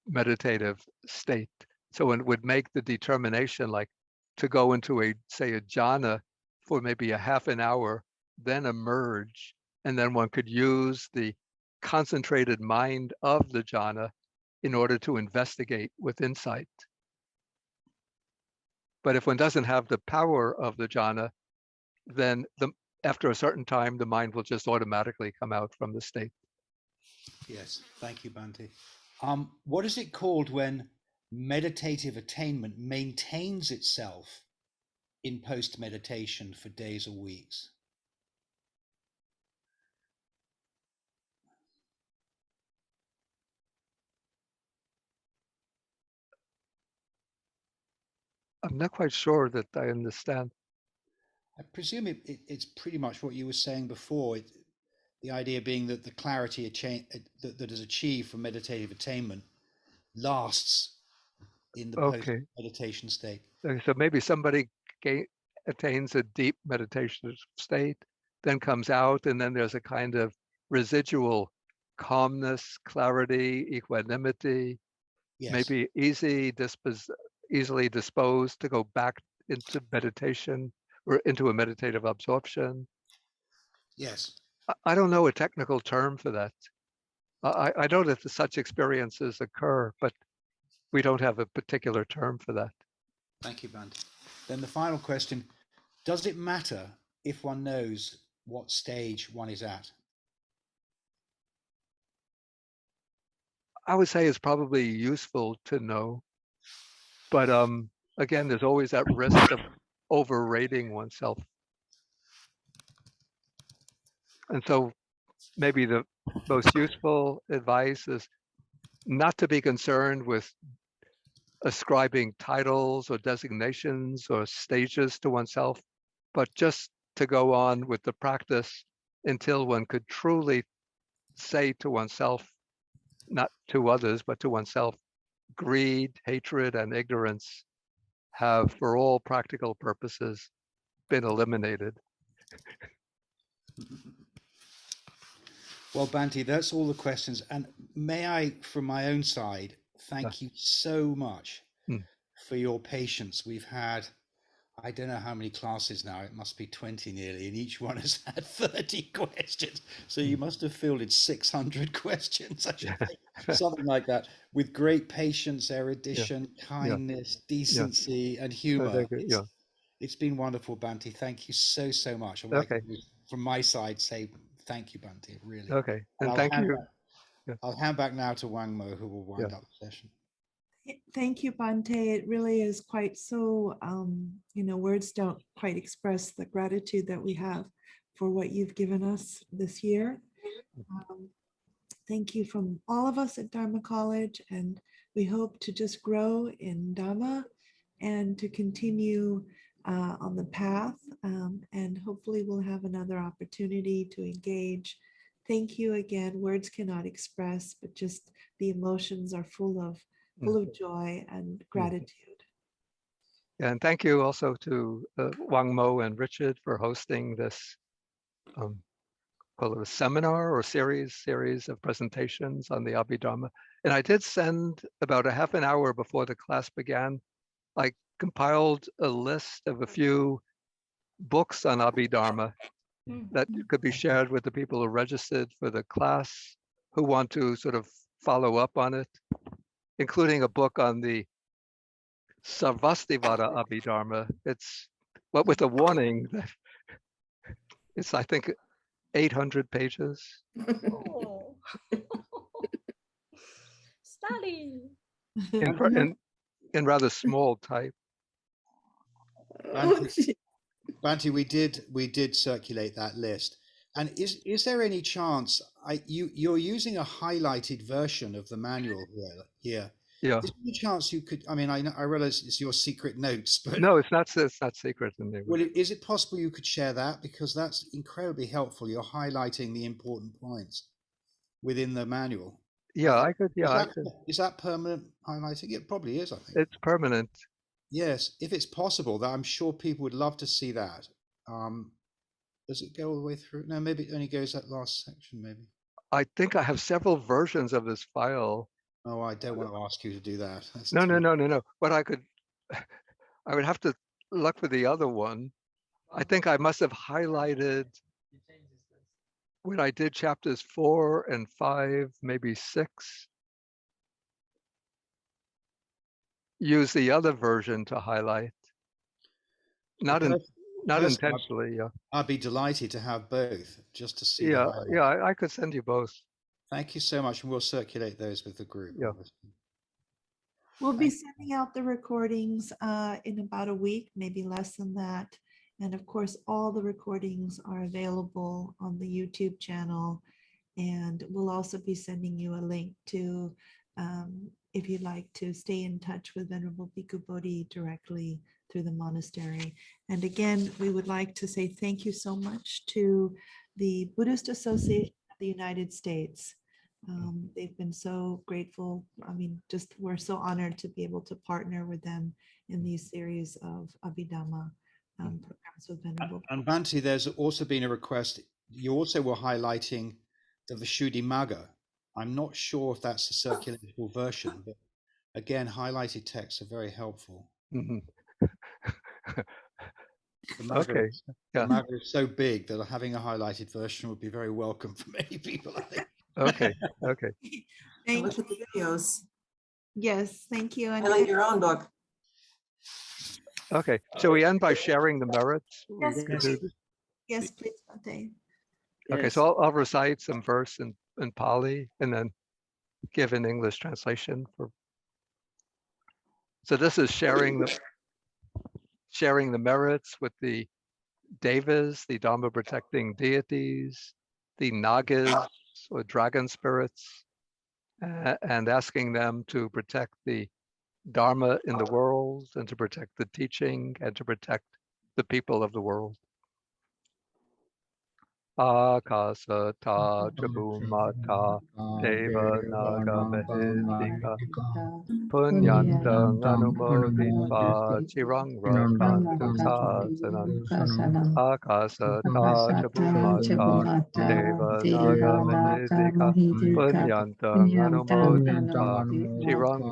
meditative state. So one would make the determination, like to go into say a jhana for maybe a half an hour, then emerge, and then one could use the concentrated mind of the jhana in order to investigate with insight. But if one doesn't have the power of the jhana, then after a certain time, the mind will just automatically come out from the state. Yes, thank you, Bhante. What is it called when meditative attainment maintains itself in post-meditation for days or weeks? I'm not quite sure that I understand. I presume it's pretty much what you were saying before. The idea being that the clarity that is achieved from meditative attainment lasts in the Okay. post-meditation state. So maybe somebody attains a deep meditation state, then comes out, and then there's a kind of residual calmness, clarity, equanimity, Yes. maybe easily disposed to go back into meditation or into a meditative absorption. Yes. I don't know a technical term for that. I know that such experiences occur, but we don't have a particular term for that. Thank you, Bhante. Then the final question, does it matter if one knows what stage one is at? I would say it's probably useful to know, but again, there's always that risk of overrating oneself. And so maybe the most useful advice is not to be concerned with ascribing titles or designations or stages to oneself, but just to go on with the practice until one could truly say to oneself, not to others, but to oneself, greed, hatred, and ignorance have, for all practical purposes, been eliminated. Well, Bhante, that's all the questions. And may I, from my own side, thank you so much Mm. for your patience. We've had, I don't know how many classes now, it must be 20 nearly, and each one has had 30 questions. So you must have fielded 600 questions, I should think, something like that, with great patience, erudition, kindness, decency, and humor. It's been wonderful, Bhante. Thank you so, so much. I'd like to, from my side, say thank you, Bhante, really. Okay, and thank you. I'll hand back now to Wang Mo, who will wind up the session. Thank you, Bhante. It really is quite so, words don't quite express the gratitude that we have for what you've given us this year. Thank you from all of us at Dharma College, and we hope to just grow in Dhamma and to continue on the path, and hopefully we'll have another opportunity to engage. Thank you again. Words cannot express, but just the emotions are full of joy and gratitude. And thank you also to Wang Mo and Richard for hosting this call it a seminar or series of presentations on the Abhidhamma. And I did send about a half an hour before the class began, I compiled a list of a few books on Abhidhamma that could be shared with the people who registered for the class, who want to sort of follow up on it, including a book on the Sarvastivada Abhidhamma. It's, but with a warning that it's, I think, 800 pages. Oh. Study. In rather small type. Bhante, we did circulate that list. And is there any chance you're using a highlighted version of the manual here? Yeah. Is there any chance you could? I mean, I realize it's your secret notes, but no, it's not secret in there. Well, is it possible you could share that, because that's incredibly helpful? You're highlighting the important points within the manual. Yeah, I could. Yeah, is that permanent highlighting? It probably is, I think. It's permanent. Yes, if it's possible, that I'm sure people would love to see that. Does it go all the way through? No, maybe it only goes that last section, maybe. I think I have several versions of this file. Oh, I don't want to ask you to do that. That's No. But I would have to look for the other one. I think I must have highlighted when I did chapters 4 and 5, maybe 6. Use the other version to highlight. Not intentionally, yeah. I'd be delighted to have both, just to see. Yeah, I could send you both. Thank you so much, and we'll circulate those with the group. Yeah. We'll be sending out the recordings in about a week, maybe less than that. And of course, all the recordings are available on the YouTube channel. And we'll also be sending you a link to, if you'd like to stay in touch with Venerable Bhikkhu Bodhi directly through the monastery. And again, we would like to say thank you so much to the Buddhist Association of the United States. They've been so grateful. I mean, just we're so honored to be able to partner with them in these series of Abhidhamma programs with Venerable. And Bhante, there's also been a request. You also were highlighting the Vishuddhimagga. I'm not sure if that's a circulatable version, but again, highlighted texts are very helpful. Mm-hmm. The Magga is so big that having a highlighted version would be very welcome for many people, I think. Okay. Thank Look you. at the videos. Yes, thank you. And Highlight your own book. Okay. Shall we end by sharing the merits? yes, We can do please. this. Yes, please, Bhante. Okay, so I'll recite some verse in Pali and then give an English translation for. So this is sharing the merits with the devas, the Dharma protecting deities, the nagas or dragon spirits, and asking them to protect the Dharma in the world and to protect the teaching and to protect the people of the world. Akasata Chabumata Deva Naga Mahesika Punyantang Anumoditva Chirang Rakantu Sasanam Akasata Chabumata Deva Naga Mahesika Punyantang Anumoditva Chirang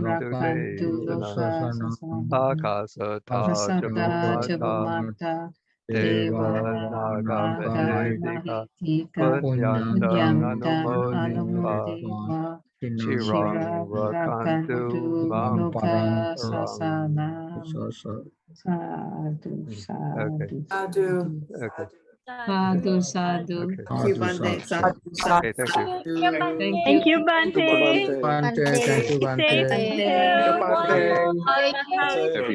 Rakantu Desanam Akasata Chabumata Deva Naga Mahesika Punyantang Anumoditva Chirang Rakantu Mam Parang. Okay. Sadhu. Okay. Sadhu, sadhu. Okay. Thank you, Bante. Sadhu, sadhu. Okay. Thank you. Thank you, Thank you, Bante. Bante. Thank you, Bante. Stay Bante. safe. Bante. All mahalo. Everyone.